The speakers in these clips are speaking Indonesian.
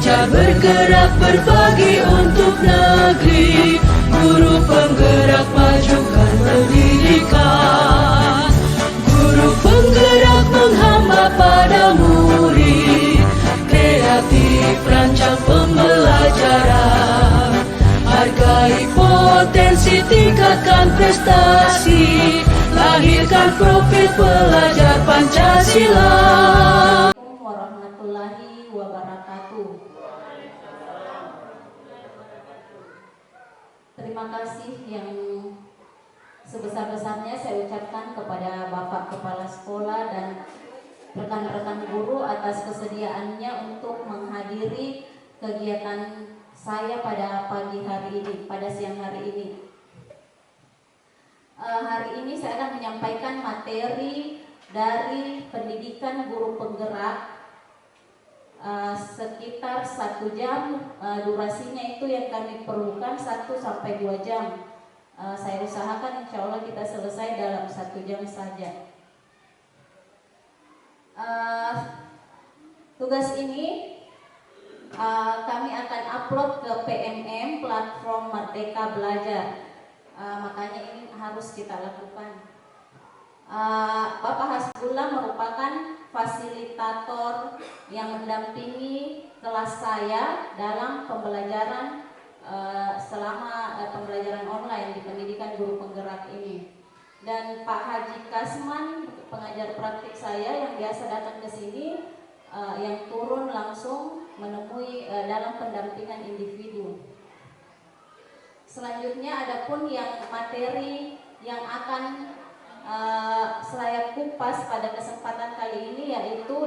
belajar bergerak berbagi untuk negeri, guru penggerak majukan pendidikan, guru penggerak menghamba pada murid, kreatif rancang pembelajaran, hargai potensi tingkatkan prestasi, lahirkan profil pelajar Pancasila. Warahmatullahi wabarakatuh. Terima kasih yang sebesar-besarnya saya ucapkan kepada Bapak Kepala Sekolah dan rekan-rekan guru atas kesediaannya untuk menghadiri kegiatan saya pada pagi hari ini, pada siang hari ini. Hari ini saya akan menyampaikan materi dari pendidikan guru penggerak sekitar 1 jam. Durasinya itu yang kami perlukan 1 sampai 2 jam. Saya usahakan insya Allah kita selesai dalam 1 jam saja. Tugas ini kami akan upload ke PMM, platform Merdeka Belajar. Makanya ini harus kita lakukan. Bapak Hasbullah merupakan fasilitator yang mendampingi kelas saya dalam pembelajaran selama pembelajaran online di pendidikan guru penggerak ini. Dan Pak Haji Kasman, pengajar praktik saya yang biasa datang ke sini, yang turun langsung menemui dalam pendampingan individu. Selanjutnya adapun yang materi yang akan saya kupas pada kesempatan kali ini yaitu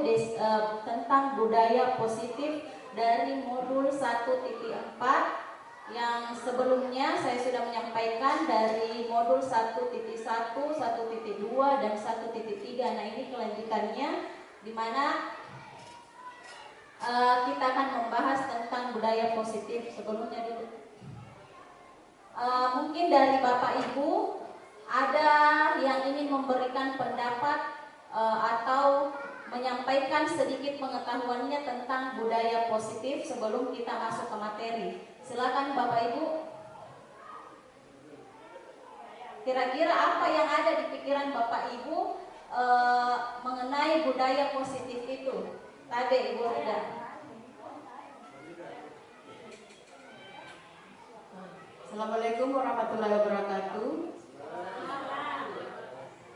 tentang budaya positif dari modul 1.4 yang sebelumnya saya sudah menyampaikan dari modul 1.1, 1.2 dan 1.3. Nah, ini kelanjutannya di mana kita akan membahas tentang budaya positif. Sebelumnya dulu mungkin dari Bapak Ibu ada yang ingin memberikan pendapat atau menyampaikan sedikit pengetahuannya tentang budaya positif sebelum kita masuk ke materi. Silakan Bapak Ibu. Kira-kira apa yang ada di pikiran Bapak Ibu mengenai budaya positif itu? Tadi Ibu Rida. Assalamualaikum warahmatullahi wabarakatuh.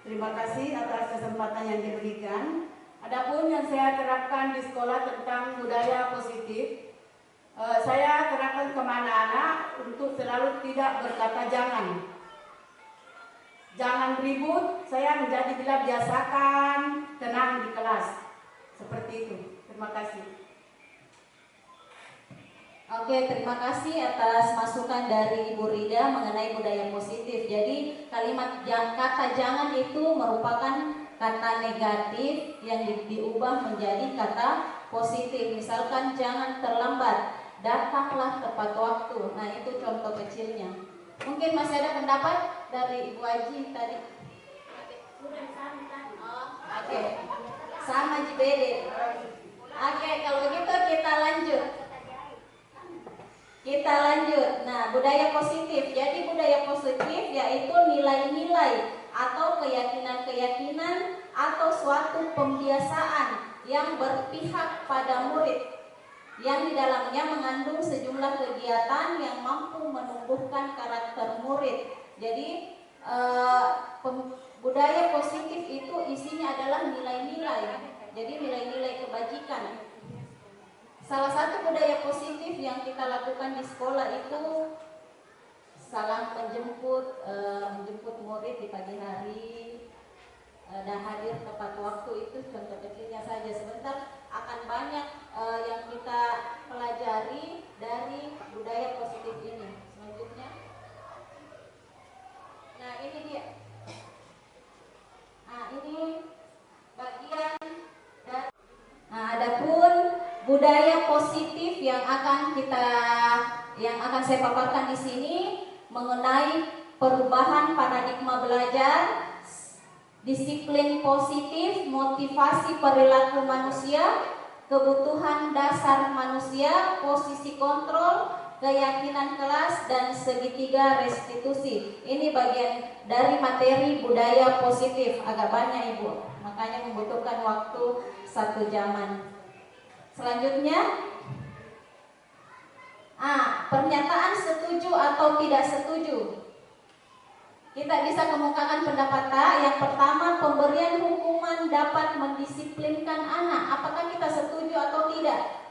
Terima kasih atas kesempatan yang diberikan. Adapun yang saya terapkan di sekolah tentang budaya positif, saya terapkan ke anak-anak untuk selalu tidak berkata jangan. Jangan ribut, saya menjadi bila biasakan tenang di kelas. Seperti itu. Terima kasih. Oke, terima kasih atas masukan dari Ibu Rida mengenai budaya positif. Jadi kalimat kata jangan itu merupakan kata negatif yang diubah menjadi kata positif. Misalkan jangan terlambat, datanglah tepat waktu. Nah, itu contoh kecilnya. Mungkin masih ada pendapat dari Ibu Haji tadi? Oke. Sama JBD. Oke, kalau gitu kita lanjut. Nah, budaya positif. Jadi budaya positif yaitu nilai-nilai atau keyakinan-keyakinan atau suatu pembiasaan yang berpihak pada murid, yang di dalamnya mengandung sejumlah kegiatan yang mampu menumbuhkan karakter murid. Jadi budaya positif itu isinya adalah nilai-nilai. Jadi nilai-nilai kebajikan. Salah satu budaya positif yang kita lakukan di sekolah itu salam menjemput, menjemput murid di pagi hari dan hadir tepat waktu. Itu contoh kecilnya saja. Sebentar akan banyak yang kita pelajari dari budaya positif ini. Selanjutnya, nah ini dia. Nah ini bagian dari. Nah, adapun budaya positif yang akan saya paparkan di sini mengenai perubahan paradigma belajar, disiplin positif, motivasi perilaku manusia, kebutuhan dasar manusia, posisi kontrol, keyakinan kelas, dan segitiga restitusi. Ini bagian dari materi budaya positif, agak banyak Ibu, makanya membutuhkan waktu 1 jaman. Selanjutnya, pernyataan setuju atau tidak setuju. Kita bisa kemukakan pendapat A. Yang pertama, pemberian hukuman dapat mendisiplinkan anak. Apakah kita setuju atau tidak?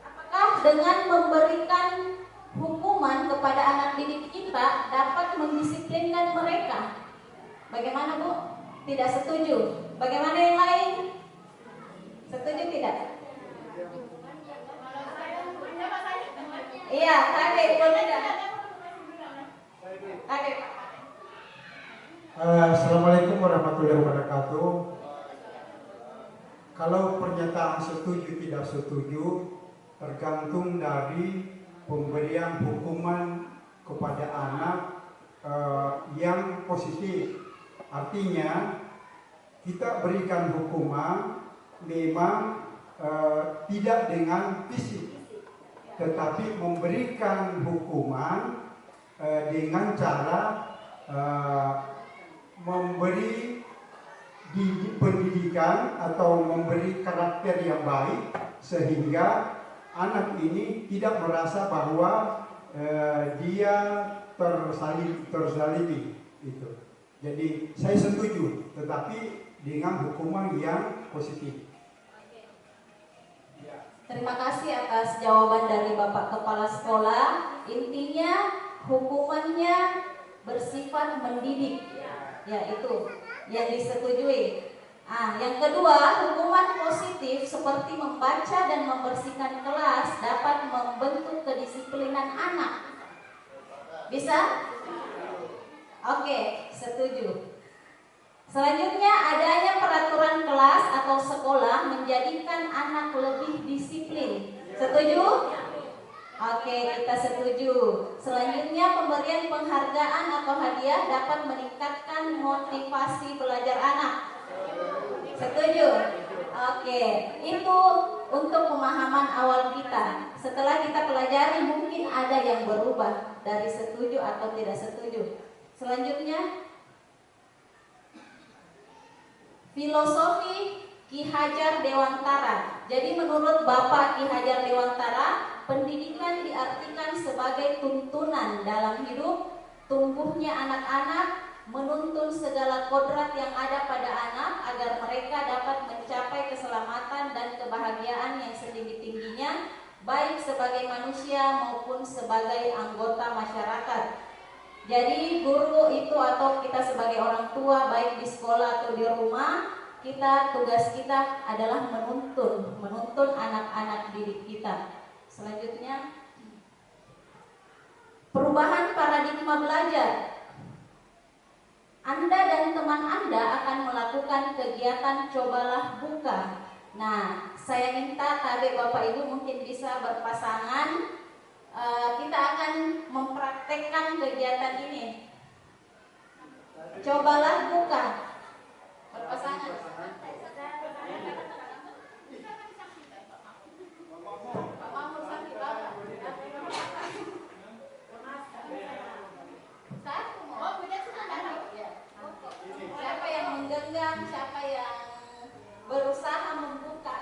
Apakah dengan memberikan hukuman kepada anak didik kita dapat mendisiplinkan mereka? Bagaimana Bu? Tidak setuju. Bagaimana yang lain? Setuju tidak? Iya, Kak, boleh tidak? Assalamualaikum warahmatullahi wabarakatuh. Kalau pernyataan setuju tidak setuju tergantung dari pemberian hukuman kepada anak yang positif. Artinya kita berikan hukuman memang tidak dengan fisik, tetapi memberikan hukuman dengan cara memberi pendidikan atau memberi karakter yang baik sehingga anak ini tidak merasa bahwa dia terzalimi itu. Jadi saya setuju, tetapi dengan hukuman yang positif. Terima kasih atas jawaban dari Bapak Kepala Sekolah. Intinya hukumannya bersifat mendidik. Ya, itu yang disetujui. Yang kedua, hukuman positif seperti membaca dan membersihkan kelas dapat membentuk kedisiplinan anak. Bisa? Oke, setuju. Selanjutnya, adanya peraturan kelas atau sekolah menjadikan anak lebih disiplin. Setuju? Oke, kita setuju. Selanjutnya, pemberian penghargaan atau hadiah dapat meningkatkan motivasi belajar anak. Setuju? Oke, itu untuk pemahaman awal kita. Setelah kita pelajari mungkin ada yang berubah dari setuju atau tidak setuju. Selanjutnya, filosofi Ki Hajar Dewantara. Jadi menurut Bapak Ki Hajar Dewantara, pendidikan diartikan sebagai tuntunan dalam hidup, tumbuhnya anak-anak, menuntun segala kodrat yang ada pada anak agar mereka dapat mencapai keselamatan dan kebahagiaan yang setinggi-tingginya, baik sebagai manusia maupun sebagai anggota masyarakat. Jadi guru itu atau kita sebagai orang tua baik di sekolah atau di rumah, tugas kita adalah menuntun anak-anak didik kita. Selanjutnya, perubahan paradigma belajar. Anda dan teman Anda akan melakukan kegiatan cobalah buka. Nah, saya minta tadi Bapak Ibu mungkin bisa berpasangan. Kita akan mempraktekkan kegiatan ini. Cobalah buka. Berpasangan. Siapa yang menggenggam, siapa yang berusaha membuka.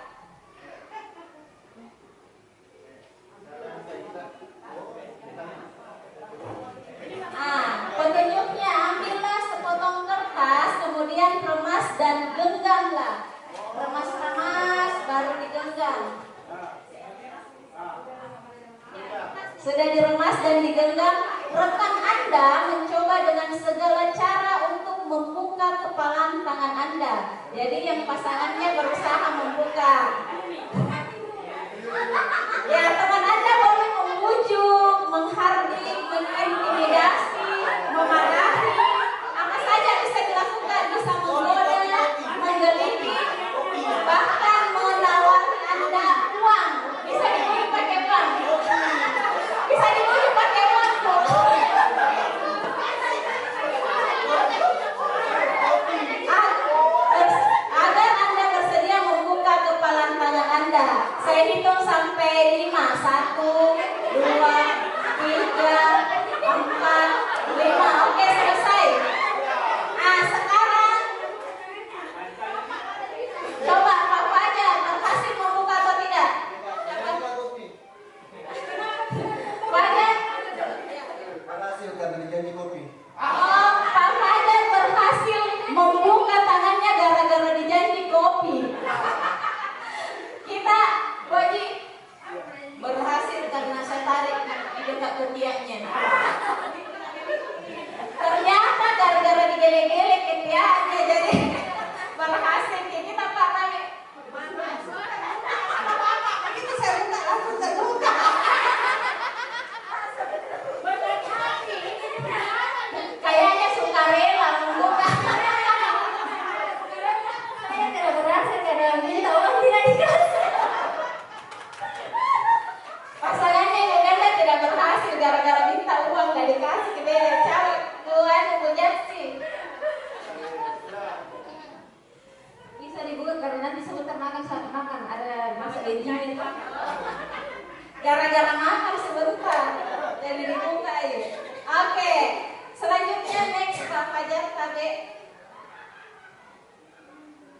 Petunjuknya, ambillah sepotong kertas, kemudian remas dan genggamlah. Remas-remas, baru digenggam. Sudah diremas dan digenggam, rekan Anda mencoba dengan segala cara untuk membuka kepalan tangan Anda. Jadi yang pasangannya berusaha membuka. Ya, teman Anda boleh membujuk, menghardik, mengintimidasi, memarahi, apa saja bisa dilakukan, bisa menggoda, menggelitik, bahkan menawarkan Anda uang. Bisa dibujuk pakai uang. Bisa dibujuk pakai uang. Agar Anda bersedia membuka kepalan tangan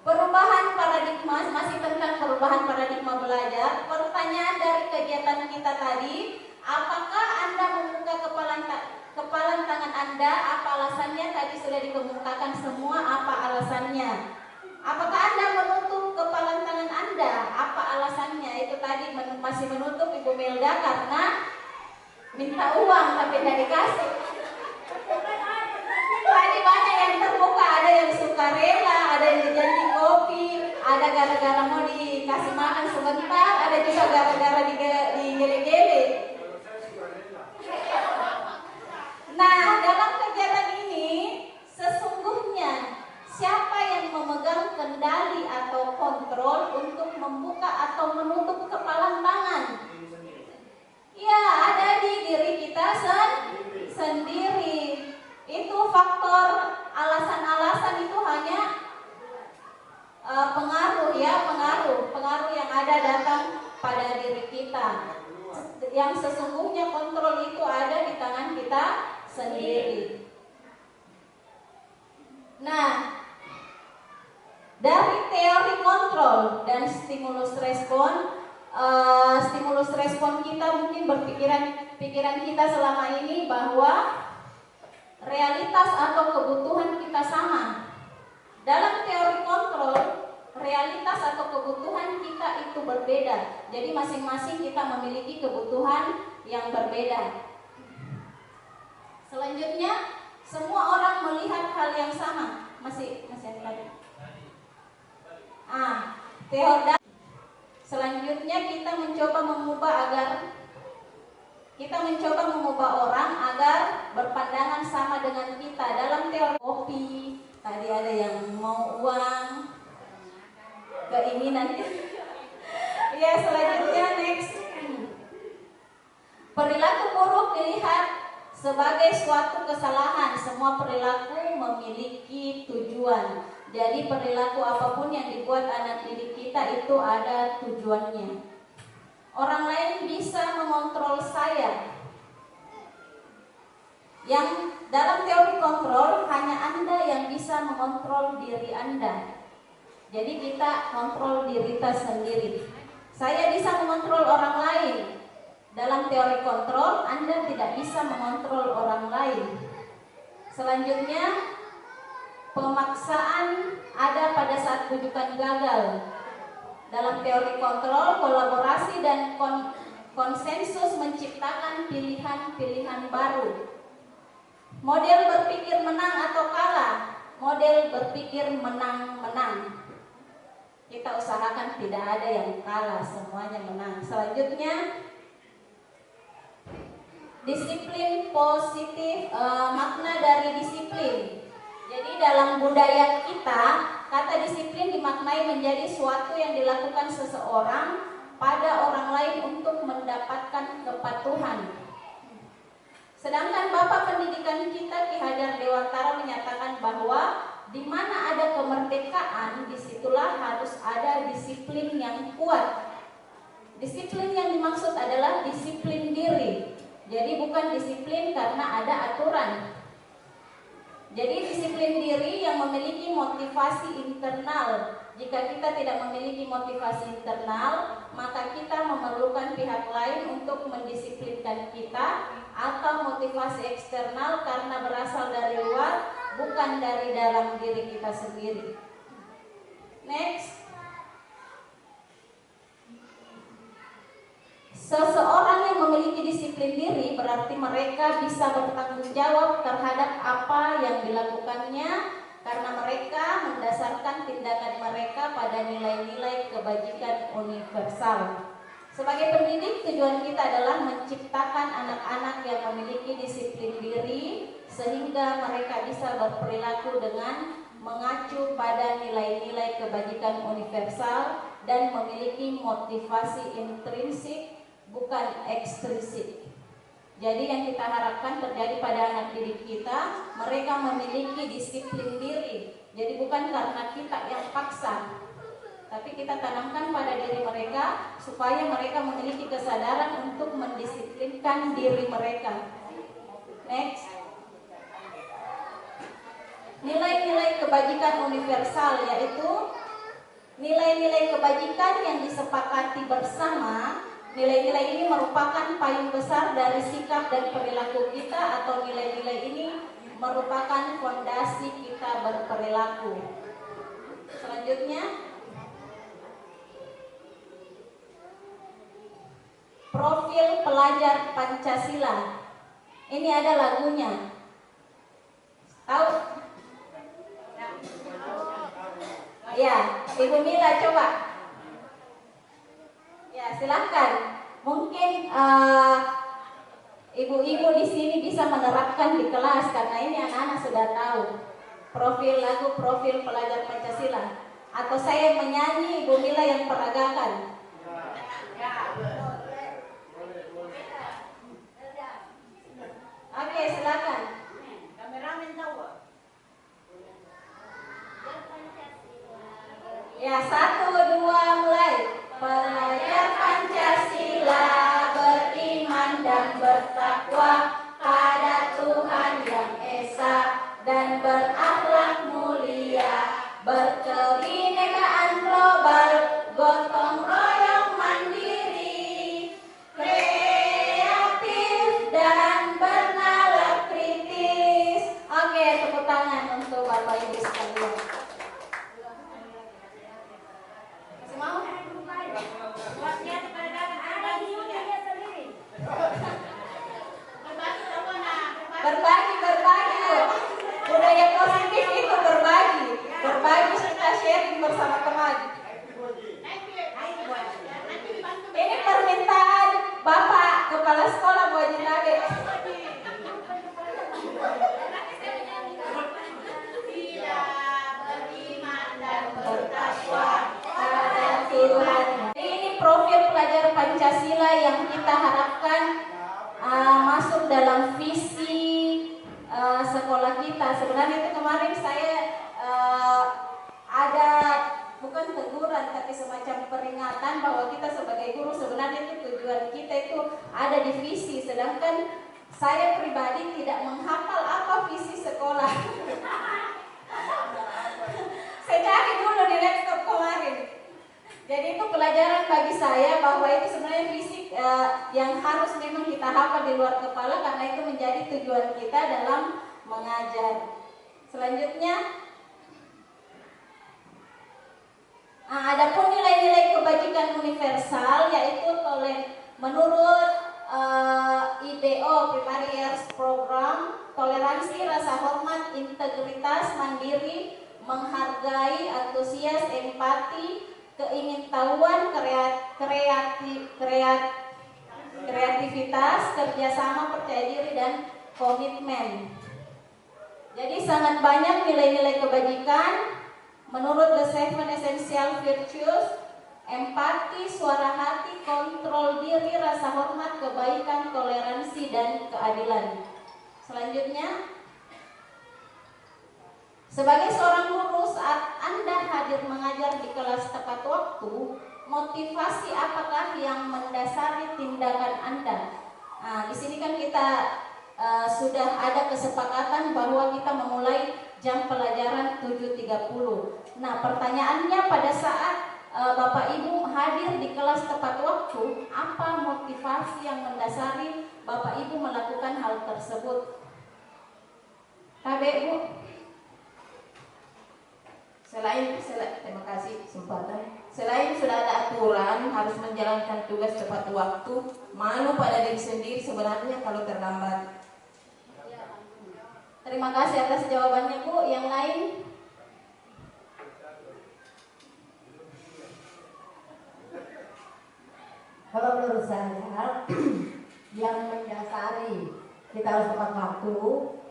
Perubahan paradigma, masih tentang perubahan paradigma belajar. Pertanyaan dari kegiatan kita tadi, apakah Anda membuka kepalan tangan Anda? Apa alasannya? Tadi sudah dikemukakan semua apa alasannya. Apakah Anda menutup kepalan tangan Anda? Apa alasannya? Itu tadi masih menutup Ibu Melda karena minta uang tapi tidak dikasih. Tadi banyak yang terbuka, ada yang sukarela, ada yang dijanji kopi, ada gara-gara mau dikasih makan sebentar, ada juga gara-gara digele-gele. Nah, dalam kegiatan ini sesungguhnya siapa yang memegang kendali atau kontrol untuk membuka atau menutup kepalan tangan? Ya, ada di diri kita sendiri. Itu faktor alasan-alasan itu hanya pengaruh yang ada datang pada diri kita. Yang sesungguhnya kontrol itu ada di tangan kita sendiri. Nah, dari teori kontrol dan stimulus respon kita mungkin pikiran kita selama ini bahwa realitas atau kebutuhan kita sama. Dalam teori kontrol, realitas atau kebutuhan kita itu berbeda. Jadi masing-masing kita memiliki kebutuhan yang berbeda. Selanjutnya, semua orang melihat hal yang sama. Masih ada lagi. Teori. Selanjutnya kita mencoba mengubah orang agar berpandangan sama dengan kita. Dalam teori kopi, tadi ada yang mau uang, keinginan. Ya, selanjutnya next. Perilaku buruk dilihat sebagai suatu kesalahan. Semua perilaku memiliki tujuan. Jadi perilaku apapun yang dibuat anak didik kita itu ada tujuannya. Orang lain bisa mengontrol saya. Yang dalam teori kontrol hanya Anda yang bisa mengontrol diri Anda. Jadi kita kontrol diri kita sendiri. Saya bisa mengontrol orang lain. Dalam teori kontrol Anda tidak bisa mengontrol orang lain. Selanjutnya, pemaksaan ada pada saat bujukan gagal. Dalam teori kontrol, kolaborasi dan konsensus menciptakan pilihan-pilihan baru. Model berpikir menang atau kalah. Model berpikir menang-menang. Kita usahakan tidak ada yang kalah, semuanya menang. Selanjutnya, disiplin positif, makna dari disiplin. Jadi dalam budaya kita, kata disiplin dimaknai menjadi suatu yang dilakukan seseorang pada orang lain untuk mendapatkan kepatuhan. Sedangkan Bapak Pendidikan kita Ki Hajar Dewantara menyatakan bahwa di mana ada kemerdekaan, disitulah harus ada disiplin yang kuat. Disiplin yang dimaksud adalah disiplin diri. Jadi bukan disiplin karena ada aturan. Jadi disiplin diri yang memiliki motivasi internal. Jika kita tidak memiliki motivasi internal, maka kita memerlukan pihak lain untuk mendisiplinkan kita, atau motivasi eksternal karena berasal dari luar, bukan dari dalam diri kita sendiri. Next. Seseorang yang memiliki disiplin diri berarti mereka bisa bertanggung jawab terhadap apa yang dilakukannya karena mereka mendasarkan tindakan mereka pada nilai-nilai kebajikan universal. Sebagai pendidik, tujuan kita adalah menciptakan anak-anak yang memiliki disiplin diri sehingga mereka bisa berperilaku dengan mengacu pada nilai-nilai kebajikan universal dan memiliki motivasi intrinsik bukan ekstrinsik. Jadi yang kita harapkan terjadi pada anak didik kita, mereka memiliki disiplin diri. Jadi bukan karena kita yang paksa, tapi kita tanamkan pada diri mereka supaya mereka memiliki kesadaran untuk mendisiplinkan diri mereka. Next. nilai-nilai kebajikan universal, yaitu nilai-nilai kebajikan yang disepakati bersama. Nilai-nilai ini merupakan payung besar dari sikap dan perilaku kita, atau nilai-nilai ini merupakan fondasi kita berperilaku. Selanjutnya, profil pelajar Pancasila. Ini ada lagunya. Tahu? Ya, Ibu Mila coba. Ya, silakan. Mungkin ibu-ibu di sini bisa menerapkan di kelas, karena ini anak-anak sudah tahu profil lagu profil pelajar Pancasila. Atau saya menyanyi, Ibu Mila yang peragakan. Oke, silakan. Kameramen tahu. Ya, 1, 2, mulai. Pelajar Pancasila beriman dan bertakwa pada Tuhan yang Esa dan berakhlak mulia, berkebinekaan global, gotong royong mandiri, kreatif dan bernalar kritis. Oke, tepuk tangan untuk Bapak Ibu sekalian. Masih mau? Berbagi. Budaya positif itu berbagi. Berbagi, kita sharing bersama teman. Ini permintaan Bapak Kepala Sekolah Bu Haji Nage. Ini profil pelajar Pancasila yang kita harapkan masuk dalam visi sekolah kita. Sebenarnya itu kemarin saya ada bukan teguran tapi semacam peringatan bahwa kita sebagai guru sebenarnya itu tujuan kita itu ada di visi, sedangkan saya pribadi tidak menghafal apa visi sekolah. Saya cari dulu di laptop kemarin. Jadi itu pelajaran bagi saya bahwa itu sebenarnya fisik yang harus memang kita hafal di luar kepala, karena itu menjadi tujuan kita dalam mengajar. Selanjutnya, adapun nilai-nilai kebajikan universal, yaitu menurut IPO Primary Years Program, toleransi, rasa hormat, integritas, mandiri, menghargai, antusias, empati, keingintahuan, kreativitas, kerjasama, percaya diri, dan komitmen. Jadi sangat banyak nilai-nilai kebajikan menurut The 7 Essential Virtues: empati, suara hati, kontrol diri, rasa hormat, kebaikan, toleransi, dan keadilan. Selanjutnya, sebagai seorang guru, saat Anda hadir mengajar di kelas tepat waktu, motivasi apakah yang mendasari tindakan Anda? Di sini kan kita sudah ada kesepakatan bahwa kita memulai jam pelajaran 7.30. Nah, pertanyaannya pada saat Bapak Ibu hadir di kelas tepat waktu, apa motivasi yang mendasari Bapak Ibu melakukan hal tersebut? KB Bu. Terima kasih kesempatan. Selain sudah ada aturan harus menjalankan tugas tepat waktu, malu pada diri sendiri sebenarnya kalau terlambat. Terima kasih atas jawabannya Bu. Yang lain? Kalau menurut saya yang mendasari kita harus tepat waktu,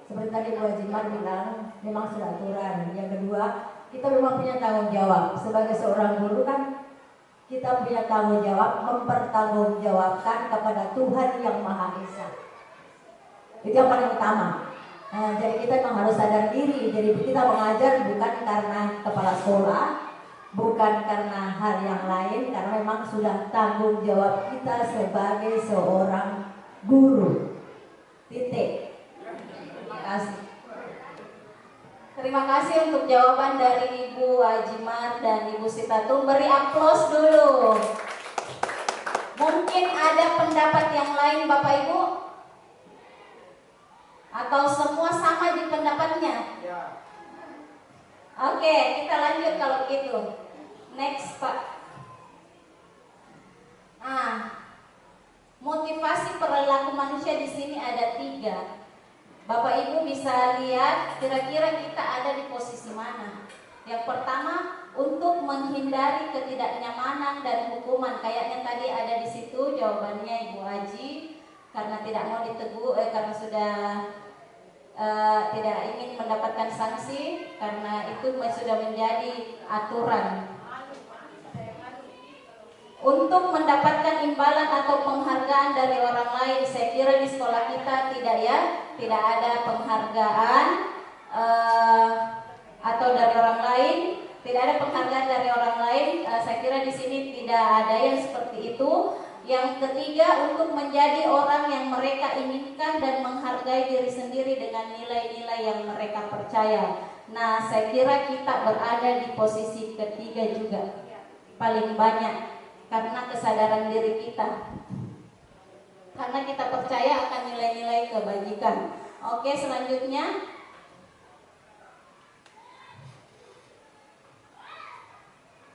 seperti tadi Bu Haji Mar bilang, memang sudah aturan. Yang kedua, kita memang punya tanggung jawab sebagai seorang guru, kan kita punya tanggung jawab mempertanggungjawabkan kepada Tuhan yang Maha Esa. Itu yang paling utama. Jadi kita memang harus sadar diri. Jadi kita mengajar bukan karena kepala sekolah, bukan karena hal yang lain, karena memang sudah tanggung jawab kita sebagai seorang guru. Titik. Terima kasih. Terima kasih untuk jawaban dari Ibu Ajimar dan Ibu Sitatung. Beri aplaus dulu. Mungkin ada pendapat yang lain Bapak Ibu? Atau semua sama di pendapatnya? Oke, kita lanjut kalau gitu. Next Pak. Motivasi perilaku manusia di sini ada 3. Bapak Ibu bisa lihat kira-kira kita ada di posisi mana. Yang pertama, untuk menghindari ketidaknyamanan dan hukuman. Kayaknya tadi ada di situ jawabannya Ibu Aji, karena tidak mau ditegur, karena sudah tidak ingin mendapatkan sanksi, karena itu sudah menjadi aturan. Untuk mendapatkan imbalan atau penghargaan dari orang lain, saya kira di sekolah kita tidak ada penghargaan atau dari orang lain, tidak ada penghargaan dari orang lain. Saya kira di sini tidak ada yang seperti itu. Yang ketiga, untuk menjadi orang yang mereka inginkan dan menghargai diri sendiri dengan nilai-nilai yang mereka percaya. Nah, saya kira kita berada di posisi ketiga juga, paling banyak. Karena kesadaran diri kita, karena kita percaya akan nilai-nilai kebajikan. Oke, selanjutnya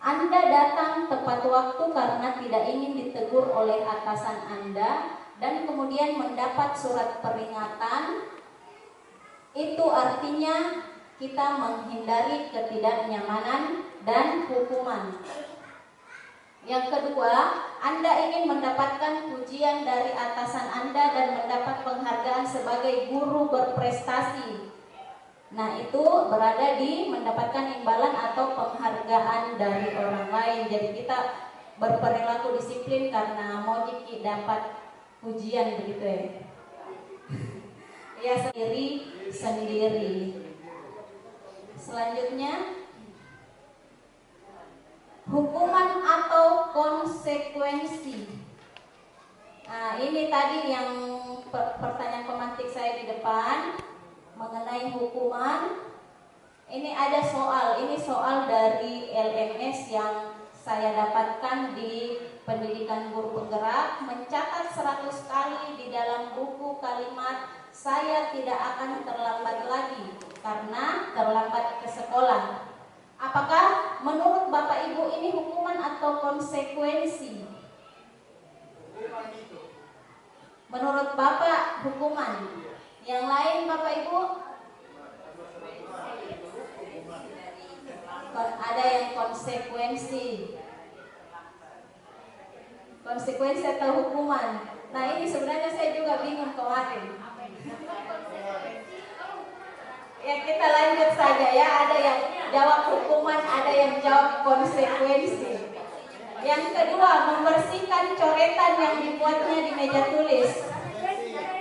Anda datang tepat waktu karena tidak ingin ditegur oleh atasan Anda dan kemudian mendapat surat peringatan. Itu artinya kita menghindari ketidaknyamanan dan hukuman. Yang kedua, Anda ingin mendapatkan pujian dari atasan Anda dan mendapat penghargaan sebagai guru berprestasi. Nah, itu berada di mendapatkan imbalan atau penghargaan dari orang lain. Jadi kita berperilaku disiplin karena mau dapat pujian begitu ya. Ya, sendiri. Selanjutnya, hukuman atau konsekuensi. Nah, ini tadi yang pertanyaan pemantik saya di depan mengenai hukuman. Ini ada ini soal dari LMS yang saya dapatkan di Pendidikan Guru Penggerak, mencatat 100 kali di dalam buku kalimat "Saya tidak akan terlambat lagi karena terlambat ke sekolah". Apakah menurut Bapak Ibu ini hukuman atau konsekuensi? Menurut Bapak hukuman. Yang lain Bapak Ibu? Ada yang konsekuensi. Konsekuensi atau hukuman. Nah, ini sebenarnya saya juga bingung kemarin. Ya, kita lanjut saja ya. Ada yang jawab hukuman, ada yang jawab konsekuensi. Yang kedua, membersihkan coretan yang dibuatnya di meja tulis.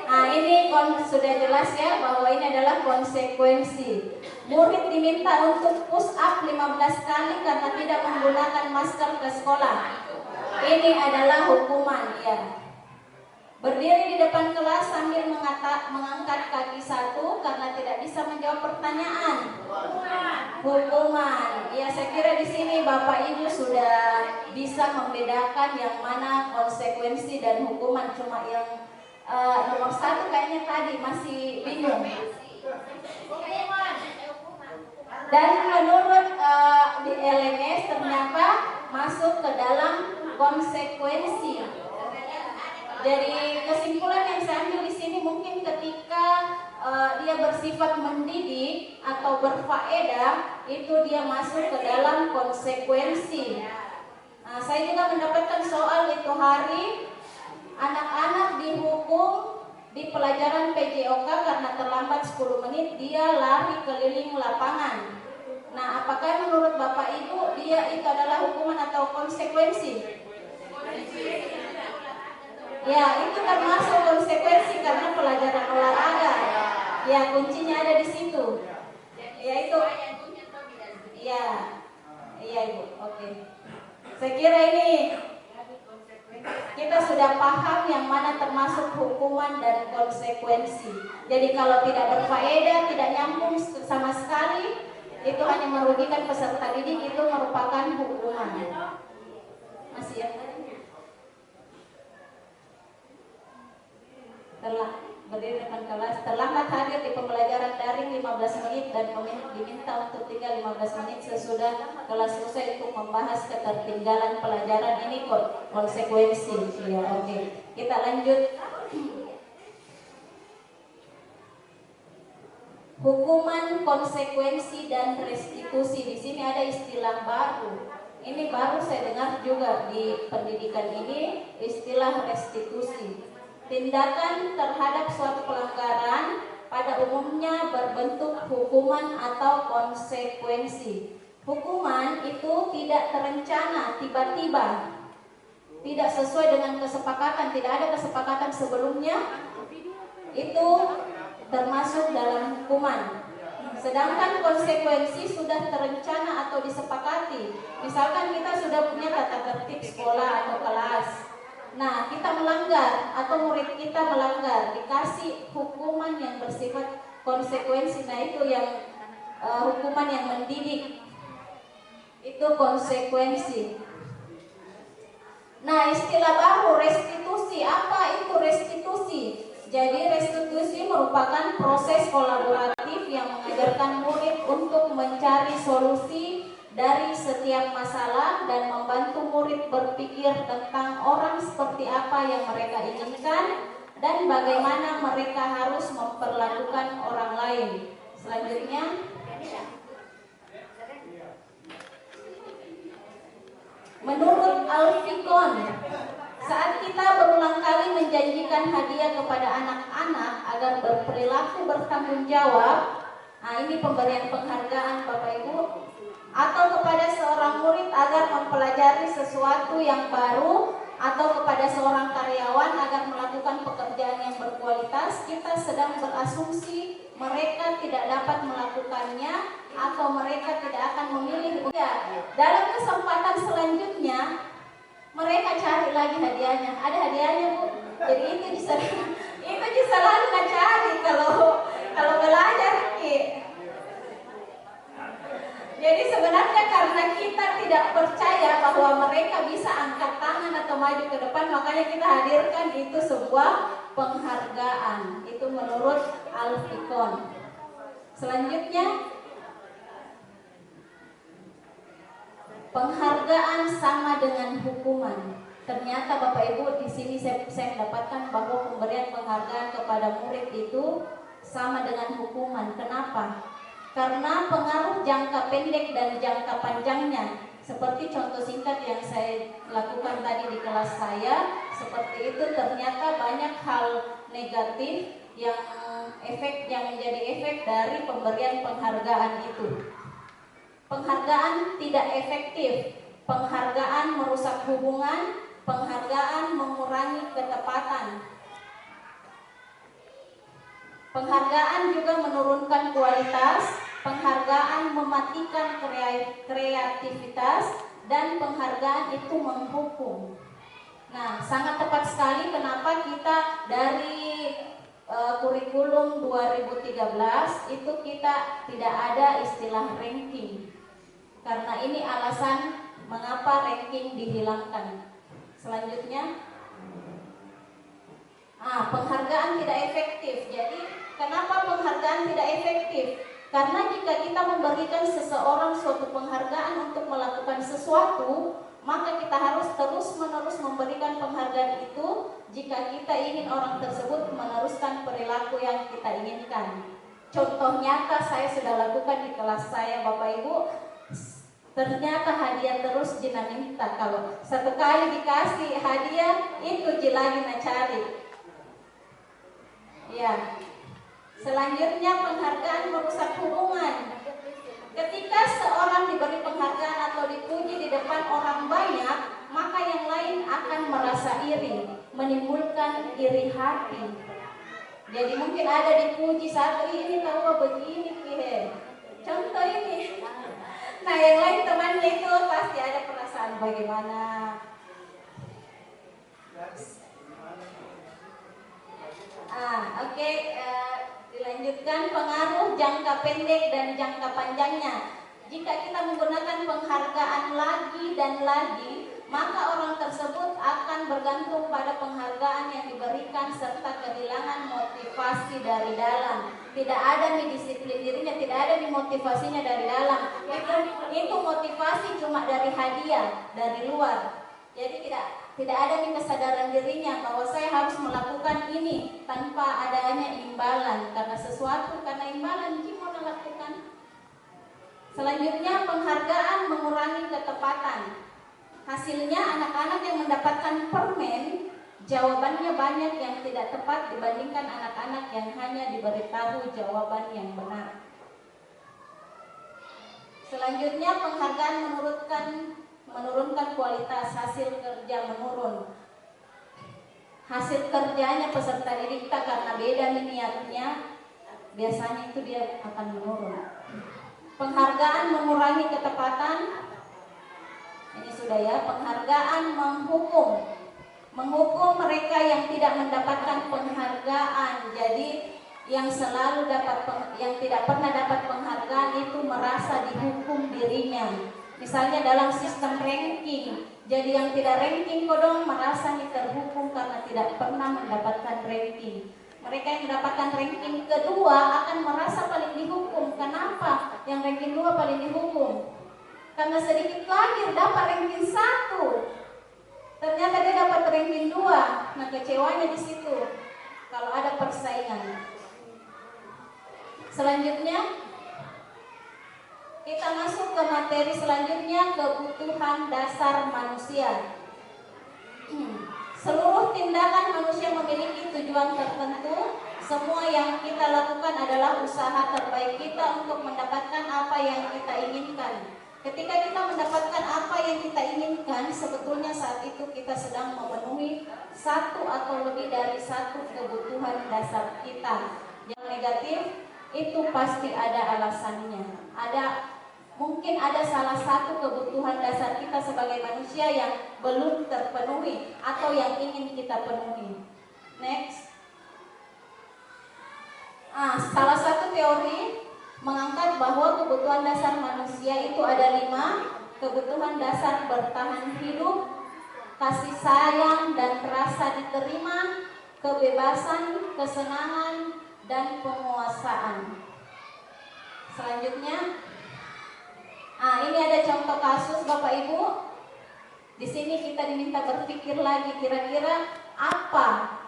Nah, ini sudah jelas ya bahwa ini adalah konsekuensi. Murid diminta untuk push up 15 kali karena tidak menggunakan masker ke sekolah. Ini adalah hukuman ya. Berdiri di depan kelas sambil mengangkat kaki satu karena tidak bisa menjawab pertanyaan. Hukuman. Ya, saya kira di sini Bapak Ibu sudah bisa membedakan yang mana konsekuensi dan hukuman. Cuma yang nomor 1 kayaknya tadi masih bingung. Dan menurut di LMS ternyata masuk ke dalam konsekuensi. Dari kesimpulan yang saya ambil di sini, mungkin ketika dia bersifat mendidik atau berfaedah, itu dia masuk ke dalam konsekuensi. Nah, saya juga mendapatkan soal itu hari anak-anak dihukum di pelajaran PJOK karena terlambat 10 menit, dia lari keliling lapangan. Nah, apakah menurut Bapak Ibu dia itu adalah hukuman atau konsekuensi? Ya, itu termasuk konsekuensi karena pelajaran olahraga. Ya, kuncinya ada di situ. Ya, itu. Ya, iya Ibu. Oke. Saya kira ini kita kita sudah paham yang mana termasuk hukuman dan konsekuensi. Jadi kalau tidak berfaedah, tidak nyambung sama sekali, itu hanya merugikan peserta didik, itu merupakan hukuman. Masih ya? Telah berdiri depan kelas, terlambat hadir di pembelajaran daring 15 menit dan diminta untuk tinggal 15 menit sesudah kelas selesai untuk membahas ketertinggalan pelajaran. Ini konsekuensi. Ya, oke. Kita lanjut. Hukuman, konsekuensi dan restitusi. Di sini ada istilah baru. Ini baru saya dengar juga di pendidikan ini, istilah restitusi. Tindakan terhadap suatu pelanggaran pada umumnya berbentuk hukuman atau konsekuensi. Hukuman itu tidak terencana, tiba-tiba, tidak sesuai dengan kesepakatan, tidak ada kesepakatan sebelumnya, itu termasuk dalam hukuman. Sedangkan konsekuensi sudah terencana atau disepakati. Misalkan kita sudah punya tata tertib sekolah atau kelas. Nah, kita melanggar atau murid kita melanggar, dikasih hukuman yang bersifat konsekuensi. Nah, itu yang hukuman yang mendidik. Itu konsekuensi. Nah, istilah baru restitusi. Apa itu restitusi? Jadi restitusi merupakan proses kolaboratif yang mengajarkan murid untuk mencari solusi dari setiap masalah dan membantu murid berpikir tentang orang seperti apa yang mereka inginkan dan bagaimana mereka harus memperlakukan orang lain. Selanjutnya, menurut Alfikon, saat kita berulang kali menjanjikan hadiah kepada anak-anak agar berperilaku bertanggung jawab, nah ini pemberian penghargaan Bapak Ibu, atau kepada seorang murid agar mempelajari sesuatu yang baru, atau kepada seorang karyawan agar melakukan pekerjaan yang berkualitas, kita sedang berasumsi mereka tidak dapat melakukannya atau mereka tidak akan memilih. Ya, dalam kesempatan selanjutnya mereka cari lagi hadiahnya. Ada hadiahnya, Bu. Jadi itu selalu cari kalau belajar. Jadi sebenarnya karena kita tidak percaya bahwa mereka bisa angkat tangan atau maju ke depan, makanya kita hadirkan itu sebuah penghargaan. Itu menurut Alfikon. Selanjutnya, penghargaan sama dengan hukuman. Ternyata Bapak Ibu di sini saya mendapatkan bahwa pemberian penghargaan kepada murid itu sama dengan hukuman. Kenapa? Karena pengaruh jangka pendek dan jangka panjangnya. Seperti contoh singkat yang saya lakukan tadi di kelas saya, seperti itu ternyata banyak hal negatif yang menjadi efek dari pemberian penghargaan itu. Penghargaan tidak efektif, penghargaan merusak hubungan, penghargaan mengurangi ketepatan. Penghargaan juga menurunkan kualitas, penghargaan mematikan kreativitas, dan penghargaan itu menghukum. Nah, sangat tepat sekali kenapa kita dari kurikulum 2013 itu kita tidak ada istilah ranking. Karena ini alasan mengapa ranking dihilangkan. Selanjutnya, penghargaan tidak efektif. Jadi, kenapa penghargaan tidak efektif? Karena jika kita memberikan seseorang suatu penghargaan untuk melakukan sesuatu, maka kita harus terus-menerus memberikan penghargaan itu jika kita ingin orang tersebut meneruskan perilaku yang kita inginkan. Contoh nyata saya sudah lakukan di kelas saya, Bapak Ibu. Ternyata hadiah terus Jina minta. Kalau satu kali dikasih hadiah, itu lagi cari. Ya. Selanjutnya, penghargaan merusak hubungan. Ketika seorang diberi penghargaan atau dipuji di depan orang banyak, maka yang lain akan merasa iri, menimbulkan iri hati. Jadi mungkin ada dipuji satu, ini tahu begini, contoh ini. Nah, yang lain temannya itu pasti ada perasaan bagaimana. Oke, dilanjutkan pengaruh jangka pendek dan jangka panjangnya. Jika kita menggunakan penghargaan lagi dan lagi, maka orang tersebut akan bergantung pada penghargaan yang diberikan serta kehilangan motivasi dari dalam. Tidak ada di disiplin dirinya, tidak ada di motivasinya dari dalam. Itu motivasi cuma dari hadiah, dari luar. Jadi tidak ada di kesadaran dirinya bahwa saya harus melakukan ini tanpa adanya imbalan, karena sesuatu karena imbalan mau lakukan. Selanjutnya penghargaan mengurangi ketepatan. Hasilnya anak-anak yang mendapatkan permen, jawabannya banyak yang tidak tepat dibandingkan anak-anak yang hanya diberitahu jawaban yang benar. Selanjutnya penghargaan menurunkan kualitas, hasil kerja menurun. Hasil kerjanya peserta didik kita karena beda niatnya, biasanya itu dia akan menurun. Penghargaan mengurangi ketepatan. Ini sudah ya. Penghargaan menghukum mereka yang tidak mendapatkan penghargaan. Jadi yang tidak pernah dapat penghargaan itu merasa dihukum dirinya. Misalnya dalam sistem ranking, jadi yang tidak ranking kodong merasa terhukum karena tidak pernah mendapatkan ranking. Mereka yang mendapatkan ranking kedua akan merasa paling dihukum. Kenapa? Yang ranking 2 paling dihukum? Karena sedikit lagi dapat ranking 1. Ternyata dia dapat ranking 2. Nah, kecewanya di situ. Kalau ada persaingan. Selanjutnya kita masuk ke materi selanjutnya, kebutuhan dasar manusia. Seluruh tindakan manusia memiliki tujuan tertentu. Semua yang kita lakukan adalah usaha terbaik kita untuk mendapatkan apa yang kita inginkan. Ketika kita mendapatkan apa yang kita inginkan, sebetulnya saat itu kita sedang memenuhi satu atau lebih dari satu kebutuhan dasar kita. Yang negatif itu pasti ada alasannya. Mungkin ada salah satu kebutuhan dasar kita sebagai manusia yang belum terpenuhi atau yang ingin kita penuhi. Next. Salah satu teori mengangkat bahwa kebutuhan dasar manusia itu ada 5. Kebutuhan dasar bertahan hidup, kasih sayang dan rasa diterima, kebebasan, kesenangan, dan penguasaan. Selanjutnya, ini ada contoh kasus Bapak Ibu. Di sini kita diminta berpikir lagi kira-kira apa.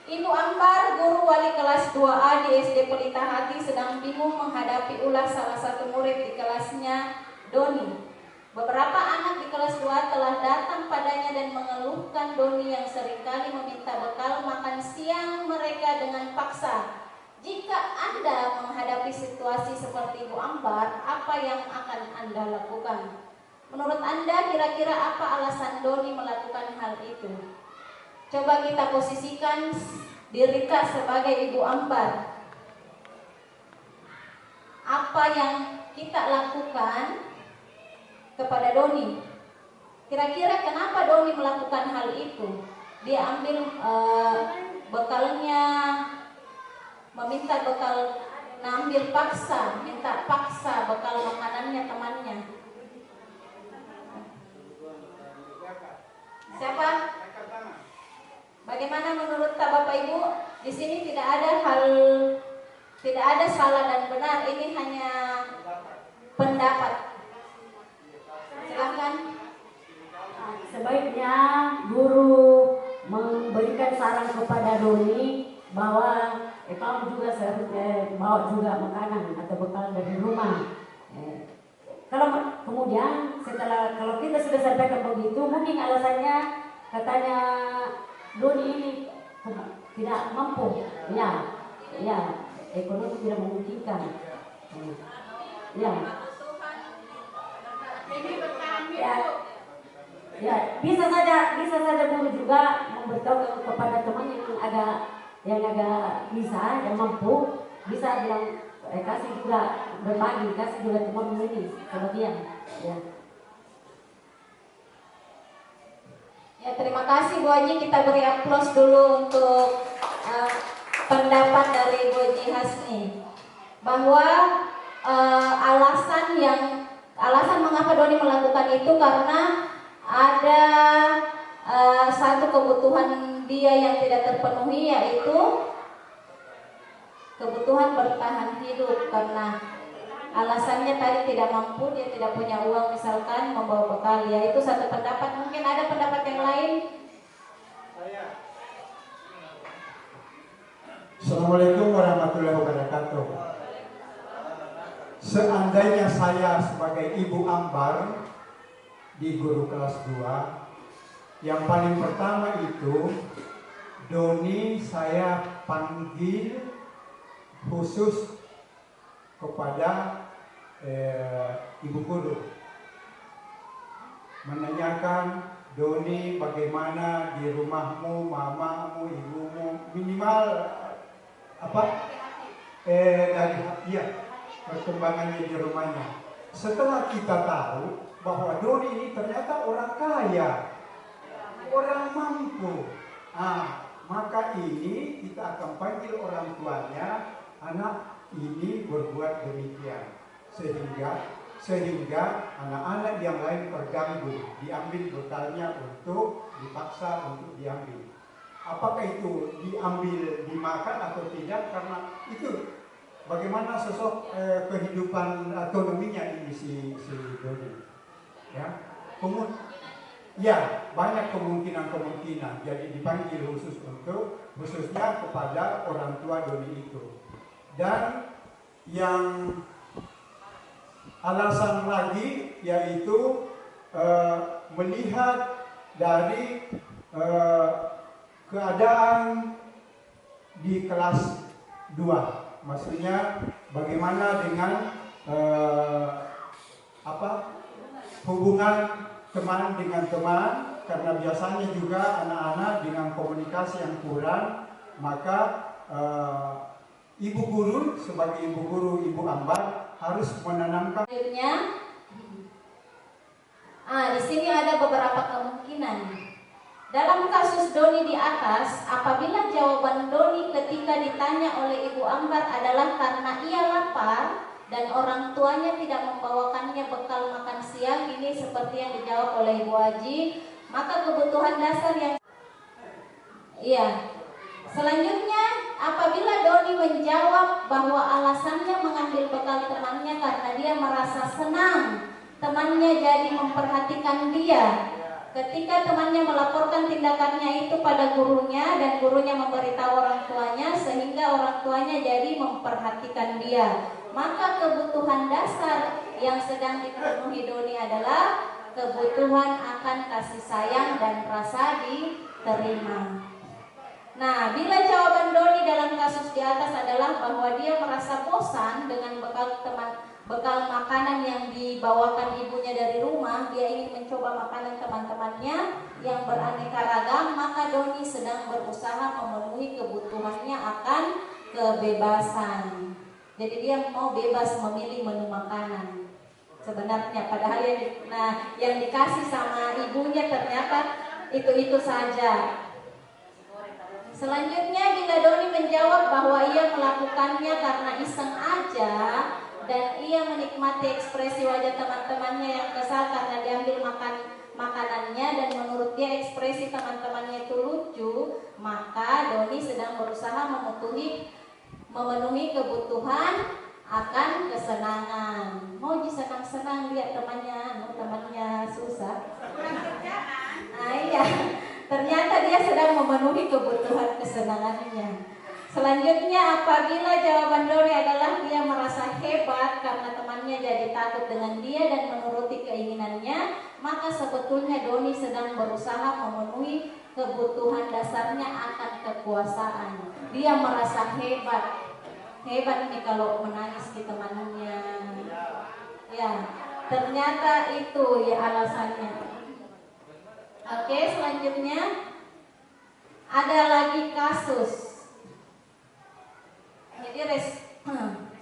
Ibu Ambar, guru wali kelas 2A di SD Pelita Hati, sedang bingung menghadapi ulah salah satu murid di kelasnya, Doni. Beberapa anak di kelas 2 telah datang padanya dan mengeluhkan Doni yang seringkali meminta bekal makan siang mereka dengan paksa. Jika Anda menghadapi situasi seperti Ibu Ambar, apa yang akan Anda lakukan? Menurut Anda kira-kira apa alasan Doni melakukan hal itu? Coba kita posisikan diri kita sebagai Ibu Ambar. Apa yang kita lakukan kepada Doni? Kira-kira kenapa Doni melakukan hal itu? Dia ambil bekalnya, meminta bekal, ambil paksa, minta paksa bekal makanannya temannya. Siapa? Bagaimana menurut Bapak Ibu? Di sini tidak ada salah dan benar, ini hanya pendapat. Silakan. Sebaiknya guru memberikan saran kepada Doni bahwa kamu juga seharusnya bawa juga makanan atau bekal dari rumah. Kalau kemudian kalau kita sudah sampaikan begitu, mungkin alasannya katanya Doni ini tidak mampu, ya ekonomi tidak memungkinkan, bisa saja guru juga memberitahu kepada teman yang agak bisa, yang mampu, bisa bilang kasih juga berbagi, kasih juga teman ini sebagian, Terima kasih Bu Haji, kita beri aplaus dulu untuk pendapat dari Bu Haji Hasni bahwa alasan mengapa Doni melakukan itu karena ada satu kebutuhan dia yang tidak terpenuhi, yaitu kebutuhan bertahan hidup, karena alasannya tadi tidak mampu, dia tidak punya uang misalkan membawa bekal. Ya, itu satu pendapat. Mungkin ada pendapat yang lain. Assalamualaikum warahmatullahi wabarakatuh. Seandainya saya sebagai Ibu Ambar di guru kelas 2, yang paling pertama itu Doni saya panggil khusus kepada Ibu guru, menanyakan, Doni bagaimana di rumahmu, mamamu, ibumu, minimal dari perkembangannya di rumahnya. Setelah kita tahu bahwa Doni ini ternyata orang kaya, orang mampu, maka ini kita akan panggil orang tuanya, anak ini berbuat demikian, sehingga anak-anak yang lain terganggu, diambil bekalnya untuk dipaksa untuk diambil. Apakah itu diambil, dimakan atau tidak, karena itu bagaimana sosok kehidupan autonominya ini si Doni. Ya, banyak kemungkinan. Jadi dipanggil khususnya kepada orang tua Doni itu. Dan yang alasan lagi yaitu melihat dari keadaan di kelas 2, maksudnya bagaimana dengan hubungan teman dengan teman, karena biasanya juga anak-anak dengan komunikasi yang kurang, maka ibu guru sebagai ibu guru, Ibu Ambar harus menanamkan. Di sini ada beberapa kemungkinan. Dalam kasus Doni di atas, apabila jawaban Doni ketika ditanya oleh Ibu Ambar adalah karena ia lapar dan orang tuanya tidak membawakannya bekal makan siang, ini seperti yang dijawab oleh Ibu Haji, maka kebutuhan dasar yang selanjutnya, apabila Doni menjawab bahwa alasannya mengambil bekal temannya karena dia merasa senang temannya jadi memperhatikan dia, ketika temannya melaporkan tindakannya itu pada gurunya dan gurunya memberitahu orang tuanya sehingga orang tuanya jadi memperhatikan dia, maka kebutuhan dasar yang sedang dipenuhi Doni adalah kebutuhan akan kasih sayang dan rasa diterima. Nah, bila jawaban Doni dalam kasus di atas adalah bahwa dia merasa bosan dengan bekal makanan yang dibawakan ibunya dari rumah, dia ingin mencoba makanan teman-temannya yang beraneka ragam, maka Doni sedang berusaha memenuhi kebutuhannya akan kebebasan. Jadi dia mau bebas memilih menu makanan. Sebenarnya padahal yang dikasih sama ibunya ternyata itu saja. Selanjutnya, bila Doni menjawab bahwa ia melakukannya karena iseng aja dan ia menikmati ekspresi wajah teman-temannya yang kesal karena diambil makanannya dan menurut dia ekspresi teman-temannya itu lucu, maka Doni sedang berusaha memenuhi kebutuhan akan kesenangan. Mau senang-senang lihat temannya susah. Iya. Ternyata dia sedang memenuhi kebutuhan kesenangannya. Selanjutnya, apabila jawaban Doni adalah dia merasa hebat karena temannya jadi takut dengan dia dan menuruti keinginannya, maka sebetulnya Doni sedang berusaha memenuhi kebutuhan dasarnya akan kekuasaan. Dia merasa hebat. Hebat nih kalau menangis di temannya. Ya, ternyata itu ya alasannya. Oke, selanjutnya ada lagi kasus. Jadi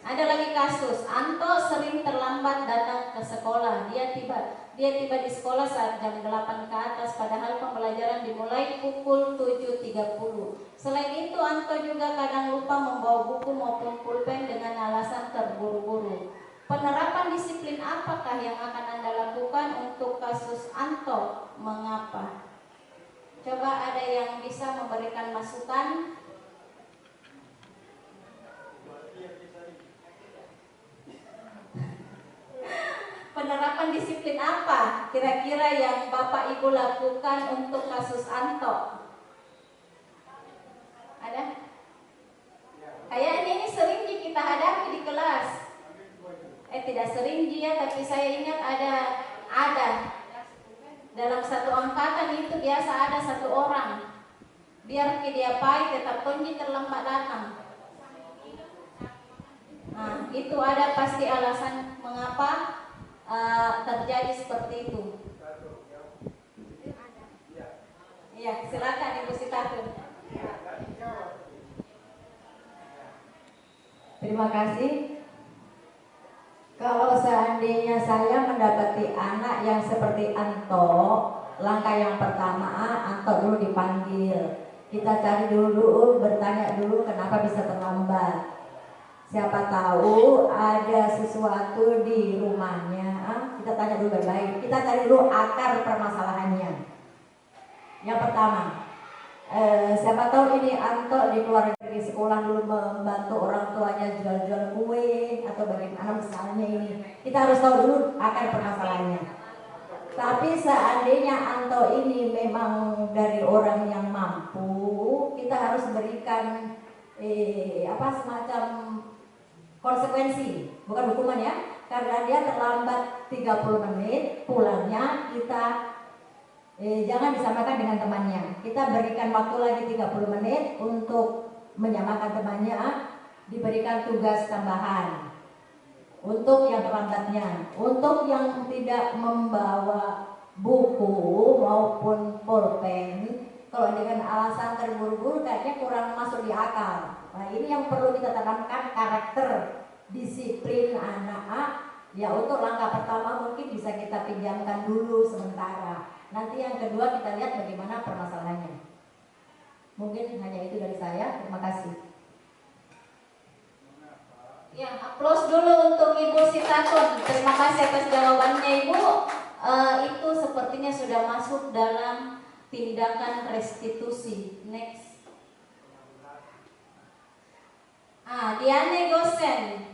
Ada lagi kasus, Anto sering terlambat datang ke sekolah. Dia tiba di sekolah saat jam 8 ke atas, padahal pembelajaran dimulai pukul 7.30. Selain itu, Anto juga kadang lupa membawa buku maupun pulpen dengan alasan terburu-buru. Penerapan disiplin apakah yang akan Anda lakukan untuk kasus Anto? Mengapa? Coba ada yang bisa memberikan masukan? Penerapan disiplin apa kira-kira yang Bapak Ibu lakukan untuk kasus Anto? Ada? Kayaknya ini sering kita hadapi di kelas. Tidak sering dia, tapi saya ingat ada. Dalam satu angkatan itu biasa ada satu orang. Biar dia pahit tetap konji terlambat datang. Nah, itu ada pasti alasan mengapa terjadi seperti itu. Iya, silakan Ibu Sitatu. Terima kasih. Kalau seandainya saya mendapati anak yang seperti Anto, langkah yang pertama, Anto dulu dipanggil. Kita cari dulu, bertanya dulu kenapa bisa terlambat. Siapa tahu ada sesuatu di rumahnya. Kita tanya dulu baik-baik. Kita cari dulu akar permasalahannya. Yang pertama, siapa tahu ini Anto di keluar dari sekolah dulu membantu orang tuanya jual-jual kue atau bagaimana misalnya ini. Kita harus tahu dulu akar permasalahannya. Tapi seandainya Anto ini memang dari orang yang mampu, kita harus berikan semacam konsekuensi, bukan hukuman ya. Karena dia terlambat 30 menit, pulangnya kita jangan disamakan dengan temannya. Kita berikan waktu lagi 30 menit untuk menyamakan temannya, diberikan tugas tambahan. Untuk yang terlambatnya, untuk yang tidak membawa buku maupun pulpen, kalau dengan alasan terburu-buru kayaknya kurang masuk di akal. Nah, ini yang perlu kita tanamkan, karakter disiplin anak. Ya, untuk langkah pertama mungkin bisa kita pinjamkan dulu sementara. Nanti yang kedua kita lihat bagaimana permasalahannya. Mungkin hanya itu dari saya. Terima kasih. Ya, aplaus dulu untuk Ibu Sitatun. Terima kasih atas jawabannya Ibu. Itu sepertinya sudah masuk dalam tindakan restitusi. Next. Diane Gosen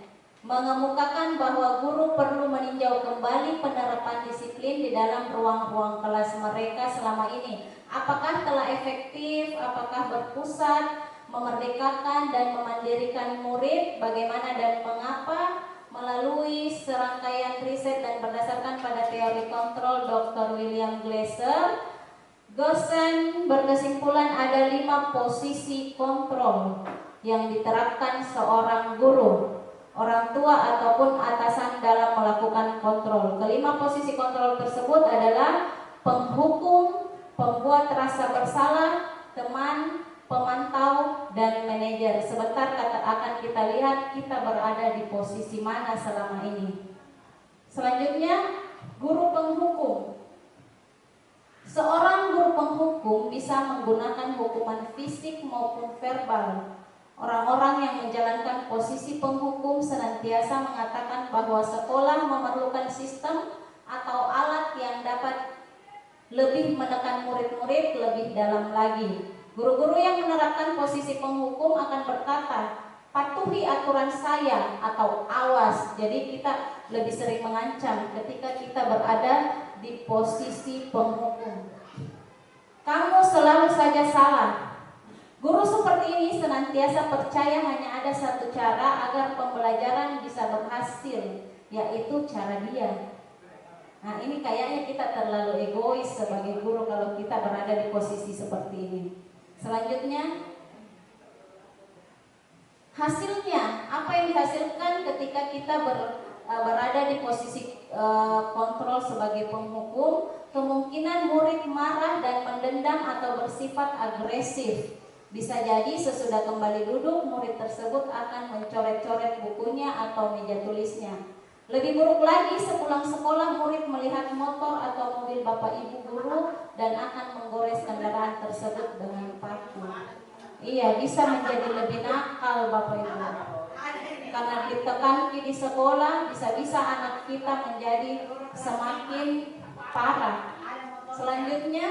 mengemukakan bahwa guru perlu meninjau kembali penerapan disiplin di dalam ruang-ruang kelas mereka selama ini. Apakah telah efektif, apakah berpusat, memerdekakan dan memandirikan murid, bagaimana dan mengapa? Melalui serangkaian riset dan berdasarkan pada teori kontrol Dr. William Glasser, Gosen berkesimpulan ada 5 posisi kontrol yang diterapkan seorang guru, orang tua ataupun atasan dalam melakukan kontrol. Kelima posisi kontrol tersebut adalah penghukum, pembuat rasa bersalah, teman, pemantau, dan manajer. Sebentar akan kita lihat kita berada di posisi mana selama ini. Selanjutnya, guru penghukum. Seorang guru penghukum bisa menggunakan hukuman fisik maupun verbal. Orang-orang yang menjalankan posisi penghukum senantiasa mengatakan bahwa sekolah memerlukan sistem atau alat yang dapat lebih menekan murid-murid lebih dalam lagi. Guru-guru yang menerapkan posisi penghukum akan berkata, patuhi aturan saya atau awas. Jadi kita lebih sering mengancam ketika kita berada di posisi penghukum. Kamu selalu saja salah. Guru seperti ini senantiasa percaya hanya ada satu cara agar pembelajaran bisa berhasil, yaitu cara dia. Nah, ini kayaknya kita terlalu egois sebagai guru kalau kita berada di posisi seperti ini. Selanjutnya, hasilnya, apa yang dihasilkan ketika kita berada di posisi kontrol sebagai penghukum? Kemungkinan murid marah dan mendendam atau bersifat agresif. Bisa jadi sesudah kembali duduk, murid tersebut akan mencoret-coret bukunya atau meja tulisnya. Lebih buruk lagi, sepulang sekolah murid melihat motor atau mobil bapak ibu guru dan akan menggores kendaraan tersebut dengan paku. Iya, bisa menjadi lebih nakal bapak ibu. Karena ditekan di sekolah, bisa-bisa anak kita menjadi semakin parah. Selanjutnya,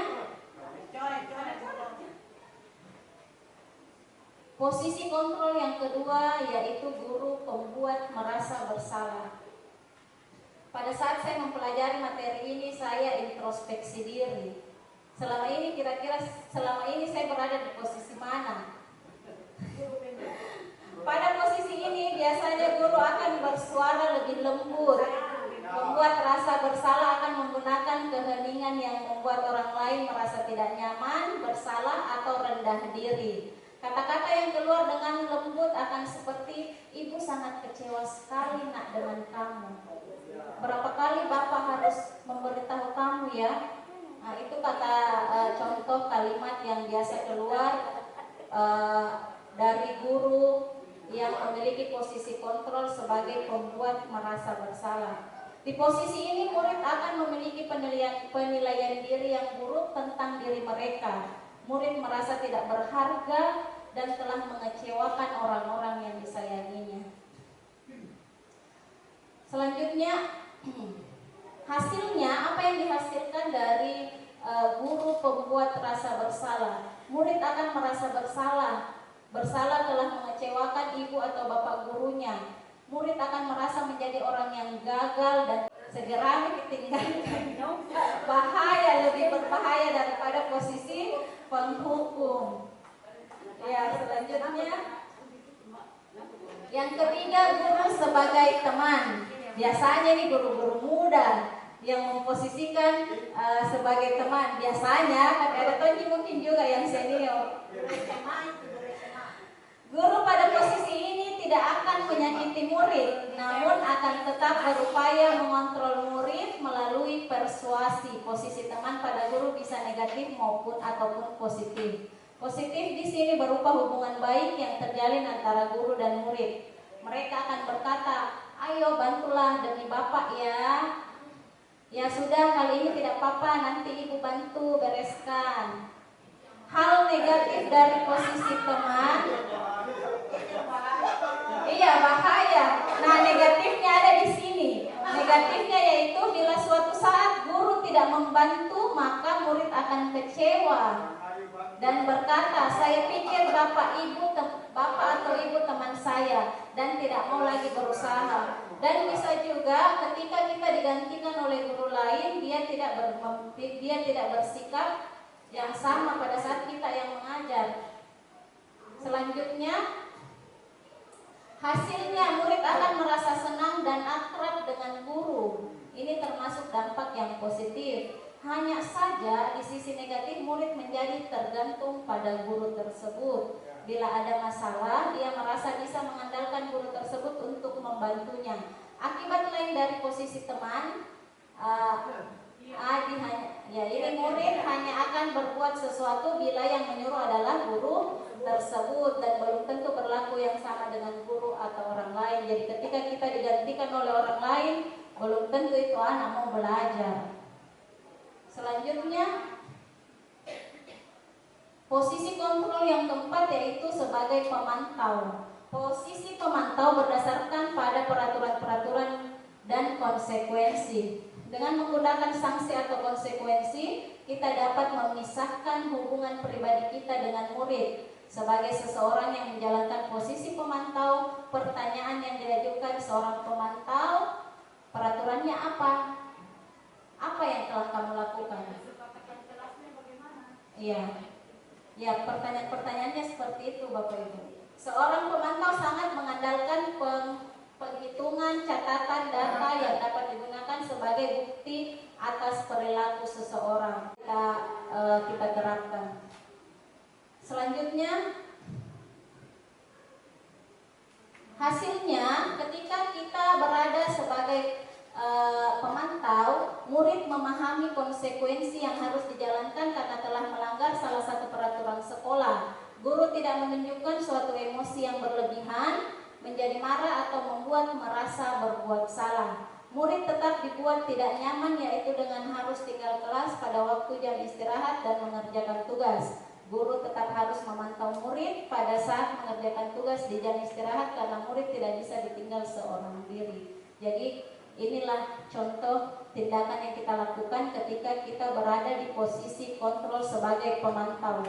posisi kontrol yang kedua yaitu guru pembuat merasa bersalah. Pada saat saya mempelajari materi ini, saya introspeksi diri. Selama ini kira-kira saya berada di posisi mana? Pada posisi ini biasanya guru akan bersuara lebih lembut, membuat rasa bersalah, akan menggunakan keheningan yang membuat orang lain merasa tidak nyaman, bersalah atau rendah diri. Kata-kata yang keluar dengan lembut akan seperti, ibu sangat kecewa sekali nak dengan kamu. Berapa kali bapak harus memberitahu kamu ya? Nah, itu kata contoh kalimat yang biasa keluar dari guru yang memiliki posisi kontrol sebagai pembuat merasa bersalah. Di posisi ini murid akan memiliki penilaian diri yang buruk tentang diri mereka. Murid merasa tidak berharga dan telah mengecewakan orang-orang yang disayanginya. Selanjutnya, hasilnya apa yang dihasilkan dari guru pembuat rasa bersalah? Murid akan merasa bersalah telah mengecewakan ibu atau bapak gurunya. Murid akan merasa menjadi orang yang gagal dan segera ditinggalkan. Lebih berbahaya daripada posisi penghukum. Ya, selanjutnya yang ketiga, guru sebagai teman. Biasanya nih guru-guru muda yang memposisikan sebagai teman. Biasanya kan ada Tonji mungkin juga yang senior. Guru pada posisi ini tidak akan menyakiti murid, namun akan tetap berupaya mengontrol murid melalui persuasi. Posisi teman pada guru bisa negatif ataupun positif. Positif di sini berupa hubungan baik yang terjalin antara guru dan murid. Mereka akan berkata, ayo bantulah demi bapak ya. Ya sudah, kali ini tidak apa-apa, nanti ibu bantu bereskan. Hal negatif dari posisi teman, iya bahaya. Nah, negatifnya ada di sini. Negatifnya yaitu bila suatu saat guru tidak membantu, maka murid akan kecewa dan berkata, saya pikir bapak atau ibu teman saya dan tidak mau lagi berusaha. Dan bisa juga ketika kita digantikan oleh guru lain, dia tidak bersikap yang sama pada saat kita yang mengajar. Selanjutnya, hasilnya murid akan merasa senang dan akrab dengan guru. Ini termasuk dampak yang positif. Hanya saja di sisi negatif murid menjadi tergantung pada guru tersebut. Bila ada masalah, dia merasa bisa mengandalkan guru tersebut untuk membantunya. Akibat lain dari posisi teman, ini murid hanya akan berbuat sesuatu bila yang menyuruh adalah guru tersebut dan belum tentu berlaku yang sama dengan guru atau orang lain. Jadi ketika kita digantikan oleh orang lain, belum tentu itu anak mau belajar. Selanjutnya, posisi kontrol yang keempat yaitu sebagai pemantau. Posisi pemantau berdasarkan pada peraturan-peraturan dan konsekuensi. Dengan menggunakan sanksi atau konsekuensi, kita dapat memisahkan hubungan pribadi kita dengan murid. Sebagai seseorang yang menjalankan posisi pemantau, pertanyaan yang diajukan seorang pemantau, peraturannya apa? Apa yang telah kamu lakukan? Iya, pertanyaan-pertanyaannya seperti itu Bapak Ibu. Seorang pemantau sangat mengandalkan penghitungan catatan data yang dapat digunakan sebagai bukti atas perilaku seseorang. Kita terapkan. Selanjutnya, hasilnya ketika kita berada sebagai pemantau, murid memahami konsekuensi yang harus dijalankan karena telah melanggar salah satu peraturan sekolah. Guru tidak menunjukkan suatu emosi yang berlebihan, menjadi marah atau membuat merasa berbuat salah. Murid tetap dibuat tidak nyaman, yaitu dengan harus tinggal kelas pada waktu jam istirahat dan mengerjakan tugas. Guru tetap harus memantau murid pada saat mengerjakan tugas di jam istirahat karena murid tidak bisa ditinggal seorang diri. Jadi inilah contoh tindakan yang kita lakukan ketika kita berada di posisi kontrol sebagai pemantau.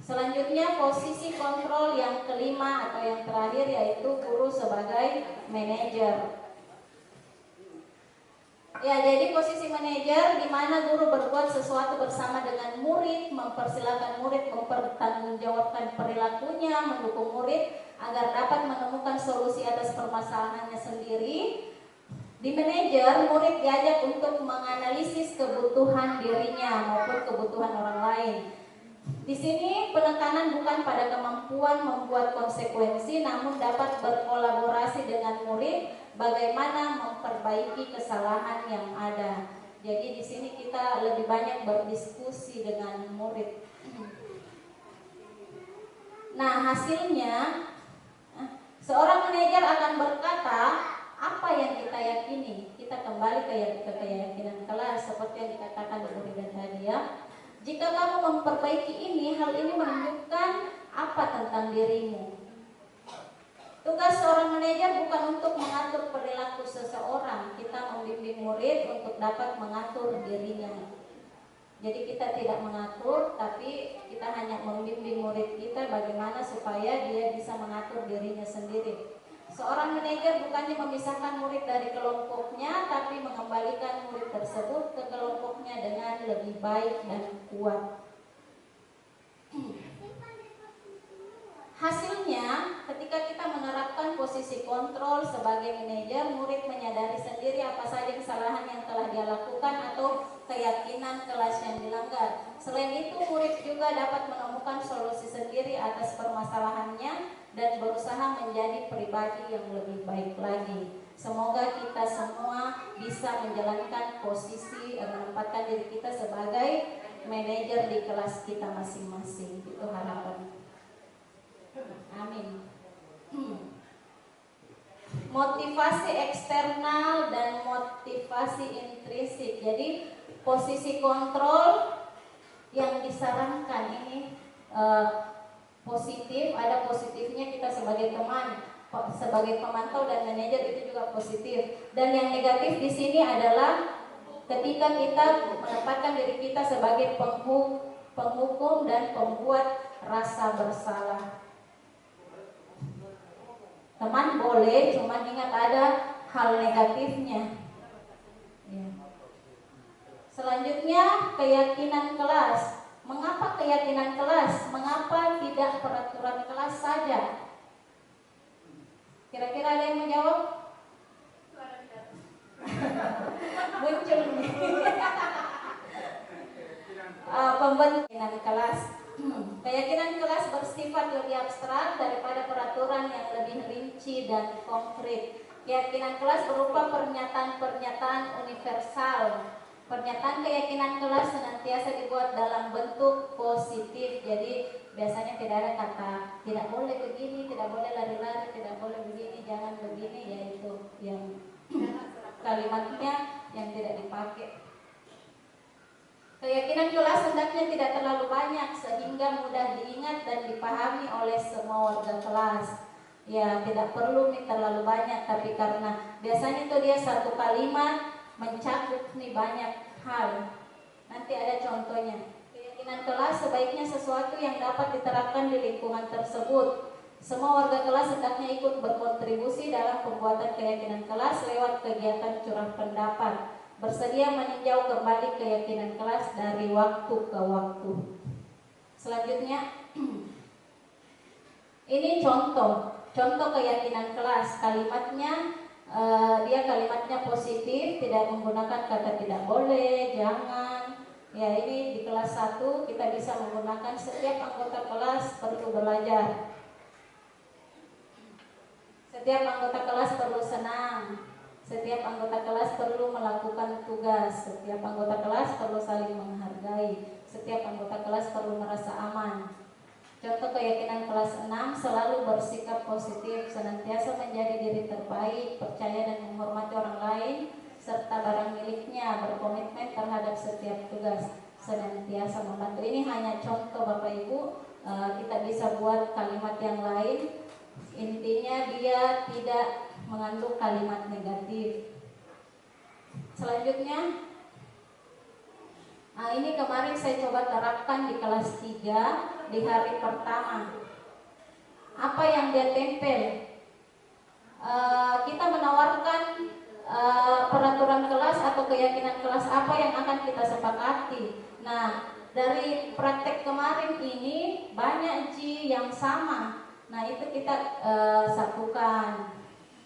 Selanjutnya posisi kontrol yang kelima atau yang terakhir yaitu guru sebagai manajer. Ya, jadi posisi manajer di mana guru berbuat sesuatu bersama dengan murid, mempersilahkan murid mempertanggungjawabkan perilakunya, mendukung murid agar dapat menemukan solusi atas permasalahannya sendiri. Di manajer, murid diajak untuk menganalisis kebutuhan dirinya maupun kebutuhan orang lain. Di sini penekanan bukan pada kemampuan membuat konsekuensi, namun dapat berkolaborasi dengan murid bagaimana memperbaiki kesalahan yang ada. Jadi di sini kita lebih banyak berdiskusi dengan murid. Nah, hasilnya seorang manajer akan berkata apa yang kita yakini. Kita kembali ke keyakinan kelas seperti yang dikatakan Bu Rida tadi ya. Jika kamu memperbaiki ini, hal ini menunjukkan apa tentang dirimu. Tugas seorang manajer bukan untuk mengatur perilaku seseorang. Kita membimbing murid untuk dapat mengatur dirinya. Jadi kita tidak mengatur, tapi kita hanya membimbing murid kita bagaimana supaya dia bisa mengatur dirinya sendiri. Seorang manajer bukannya memisahkan murid dari kelompoknya, tapi mengembalikan murid tersebut ke kelompoknya dengan lebih baik dan kuat. Hasilnya, ketika kita menerapkan posisi kontrol sebagai manajer, murid menyadari sendiri apa saja kesalahan yang telah dia lakukan atau keyakinan kelas yang dilanggar. Selain itu, murid juga dapat menemukan solusi sendiri atas permasalahannya dan berusaha menjadi pribadi yang lebih baik lagi. Semoga kita semua bisa menjalankan posisi menempatkan diri kita sebagai manajer di kelas kita masing-masing. Itu harapan. Amin. Motivasi eksternal dan motivasi intrinsik. Jadi posisi kontrol yang disarankan ini positif, ada positifnya kita sebagai teman, sebagai pemantau dan manajer itu juga positif. Dan yang negatif di sini adalah ketika kita menempatkan diri kita sebagai penghukum dan pembuat rasa bersalah. Teman boleh, cuma ingat ada hal negatifnya. Ya. Selanjutnya keyakinan kelas. Mengapa keyakinan kelas? Mengapa tidak peraturan kelas saja? Kira-kira ada yang menjawab? Muncul nih. Pembentukan kelas. Keyakinan kelas bersifat lebih abstrak daripada peraturan yang lebih rinci dan konkret. Keyakinan kelas berupa pernyataan-pernyataan universal. Pernyataan keyakinan kelas senantiasa dibuat dalam bentuk positif. Jadi biasanya tidak ada kata tidak boleh begini, tidak boleh lari-lari, tidak boleh begini, jangan begini, yaitu yang kalimatnya yang tidak dipakai. Keyakinan kelas hendaknya tidak terlalu banyak sehingga mudah diingat dan dipahami oleh semua warga kelas. Ya, tidak perlu terlalu banyak, tapi karena biasanya itu dia satu kalimat mencakup nih banyak hal. Nanti ada contohnya. Keyakinan kelas sebaiknya sesuatu yang dapat diterapkan di lingkungan tersebut. Semua warga kelas hendaknya ikut berkontribusi dalam pembuatan keyakinan kelas lewat kegiatan curah pendapat. Bersedia meninjau kembali keyakinan kelas dari waktu ke waktu. Selanjutnya, ini contoh keyakinan kelas. Kalimatnya dia kalimatnya positif, tidak menggunakan kata tidak boleh, jangan. Ya, ini di kelas 1 kita bisa menggunakan setiap anggota kelas perlu belajar. Setiap anggota kelas perlu senang. Setiap anggota kelas perlu melakukan tugas. Setiap anggota kelas perlu saling menghargai. Setiap anggota kelas perlu merasa aman. Contoh keyakinan kelas 6, selalu bersikap positif, senantiasa menjadi diri terbaik, percaya dan menghormati orang lain, serta barang miliknya, berkomitmen terhadap setiap tugas, senantiasa membantu. Ini hanya contoh Bapak Ibu, kita bisa buat kalimat yang lain. Intinya dia tidak mengandung kalimat negatif. Selanjutnya, nah ini kemarin saya coba terapkan di kelas 3 di hari pertama. Apa yang dia tempel? Kita menawarkan peraturan kelas atau keyakinan kelas apa yang akan kita sepakati. Nah, dari praktek kemarin ini banyak Ji yang sama. Nah, itu kita satukan.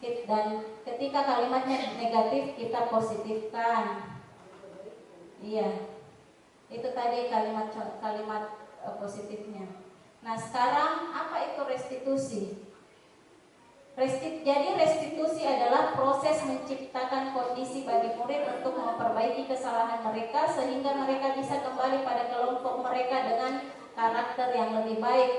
Dan ketika kalimatnya negatif kita positifkan. Iya. Itu tadi kalimat positifnya. Nah, sekarang apa itu restitusi? Jadi restitusi adalah proses menciptakan kondisi bagi murid untuk memperbaiki kesalahan mereka sehingga mereka bisa kembali pada kelompok mereka dengan karakter yang lebih baik.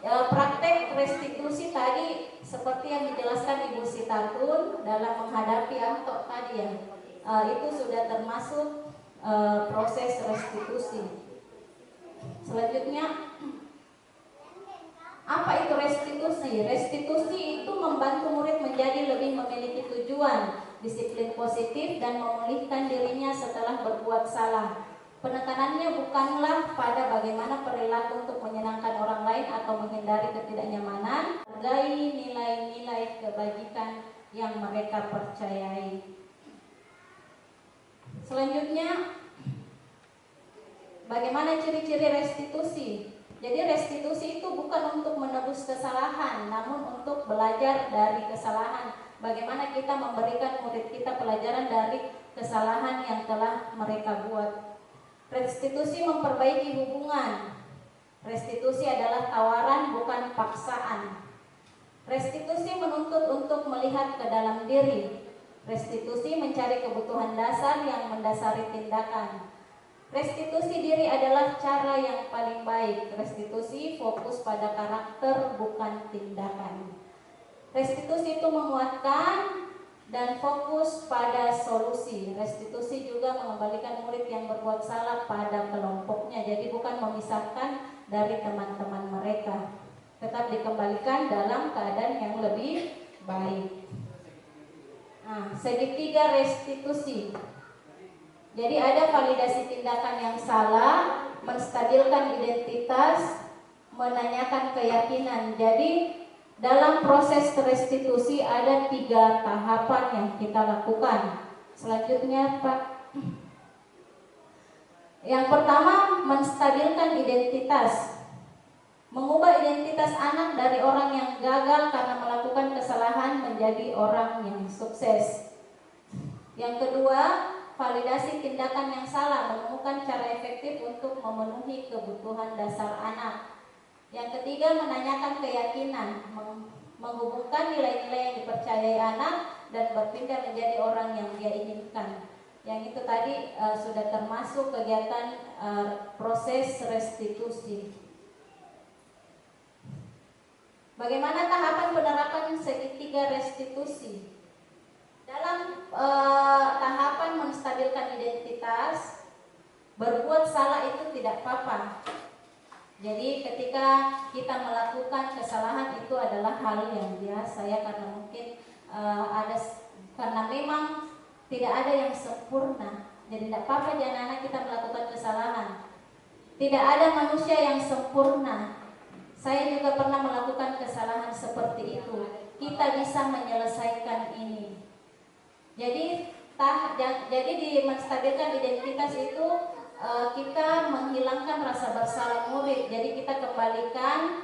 Praktek restitusi tadi seperti yang dijelaskan Ibu Sitatun dalam menghadapi Antok tadi ya, itu sudah termasuk proses restitusi. Selanjutnya, apa itu restitusi? Restitusi itu membantu murid menjadi lebih memiliki tujuan, disiplin positif dan memulihkan dirinya setelah berbuat salah. Penekanannya bukanlah pada bagaimana perilaku untuk menyenangkan orang lain atau menghindari ketidaknyamanan, hargai nilai-nilai kebajikan yang mereka percayai. Selanjutnya, bagaimana ciri-ciri restitusi? Jadi restitusi itu bukan untuk menebus kesalahan, namun untuk belajar dari kesalahan. Bagaimana kita memberikan murid kita pelajaran dari kesalahan yang telah mereka buat. Restitusi memperbaiki hubungan. Restitusi adalah tawaran bukan paksaan. Restitusi menuntut untuk melihat ke dalam diri. Restitusi mencari kebutuhan dasar yang mendasari tindakan. Restitusi diri adalah cara yang paling baik. Restitusi fokus pada karakter bukan tindakan. Restitusi itu menguatkan dan fokus pada solusi. Restitusi juga mengembalikan murid yang berbuat salah pada kelompoknya. Jadi bukan memisahkan dari teman-teman mereka, tetap dikembalikan dalam keadaan yang lebih baik. Nah, segitiga restitusi. Jadi ada validasi tindakan yang salah, menstabilkan identitas, menanyakan keyakinan. Jadi dalam proses restitusi ada 3 tahapan yang kita lakukan. Selanjutnya Pak. Yang pertama, menstabilkan identitas. Mengubah identitas anak dari orang yang gagal karena melakukan kesalahan menjadi orang yang sukses. Yang kedua, validasi tindakan yang salah, menemukan cara efektif untuk memenuhi kebutuhan dasar anak. Yang ketiga, menanyakan keyakinan, menghubungkan nilai-nilai yang dipercayai anak dan berpindah menjadi orang yang dia inginkan. Yang itu tadi sudah termasuk kegiatan proses restitusi. Bagaimana tahapan penerapan segitiga restitusi? Dalam tahapan menstabilkan identitas, berbuat salah itu tidak apa-apa. Jadi ketika kita melakukan kesalahan itu adalah hal yang biasa ya, karena mungkin karena memang tidak ada yang sempurna. Jadi tidak apa-apa ya anak-anak kita melakukan kesalahan. Tidak ada manusia yang sempurna. Saya juga pernah melakukan kesalahan seperti itu. Kita bisa menyelesaikan ini. Jadi di menstabilkan identitas itu kita menghilangkan rasa bersalah murid. Jadi kita kembalikan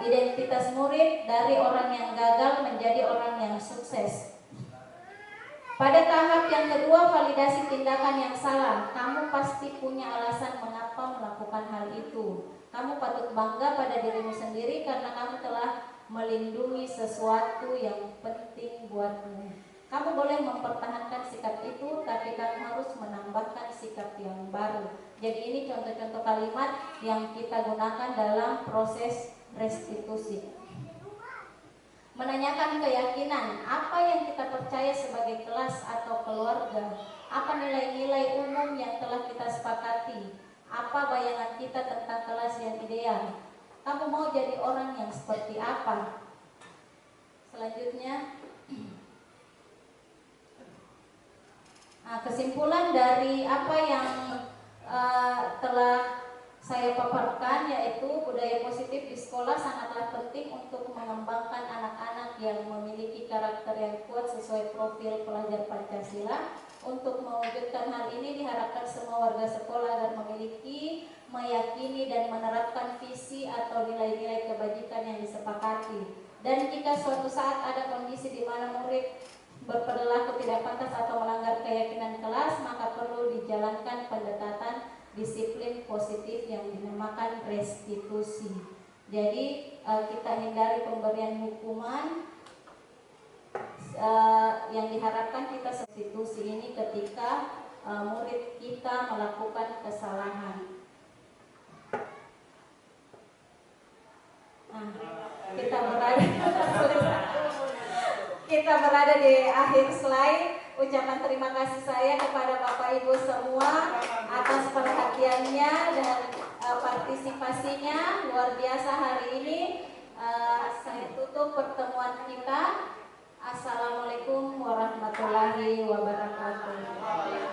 identitas murid dari orang yang gagal menjadi orang yang sukses. Pada tahap yang kedua, validasi tindakan yang salah. Kamu pasti punya alasan mengapa melakukan hal itu. Kamu patut bangga pada dirimu sendiri karena kamu telah melindungi sesuatu yang penting buatmu. Kamu boleh mempertahankan sikap itu, tapi kamu harus menambahkan sikap yang baru. Jadi ini contoh-contoh kalimat yang kita gunakan dalam proses restitusi. Menanyakan keyakinan, apa yang kita percaya sebagai kelas atau keluarga, apa nilai-nilai umum yang telah kita sepakati, apa bayangan kita tentang kelas yang ideal. Kamu mau jadi orang yang seperti apa? Selanjutnya, kesimpulan dari apa yang telah saya paparkan, yaitu budaya positif di sekolah sangatlah penting untuk mengembangkan anak-anak yang memiliki karakter yang kuat sesuai profil pelajar Pancasila. Untuk mewujudkan hal ini diharapkan semua warga sekolah agar memiliki, meyakini dan menerapkan visi atau nilai-nilai kebajikan yang disepakati. Dan jika suatu saat ada kondisi di mana murid berperilaku tidak pantas atau melanggar keyakinan kelas, maka perlu dijalankan pendekatan disiplin positif yang dinamakan restitusi. Jadi kita hindari pemberian hukuman. Yang diharapkan kita restitusi ini ketika murid kita melakukan kesalahan. Kita berada di akhir slide. Ucapan terima kasih saya kepada Bapak Ibu semua atas perhatiannya dan partisipasinya luar biasa hari ini. Saya tutup pertemuan kita. Assalamualaikum warahmatullahi wabarakatuh.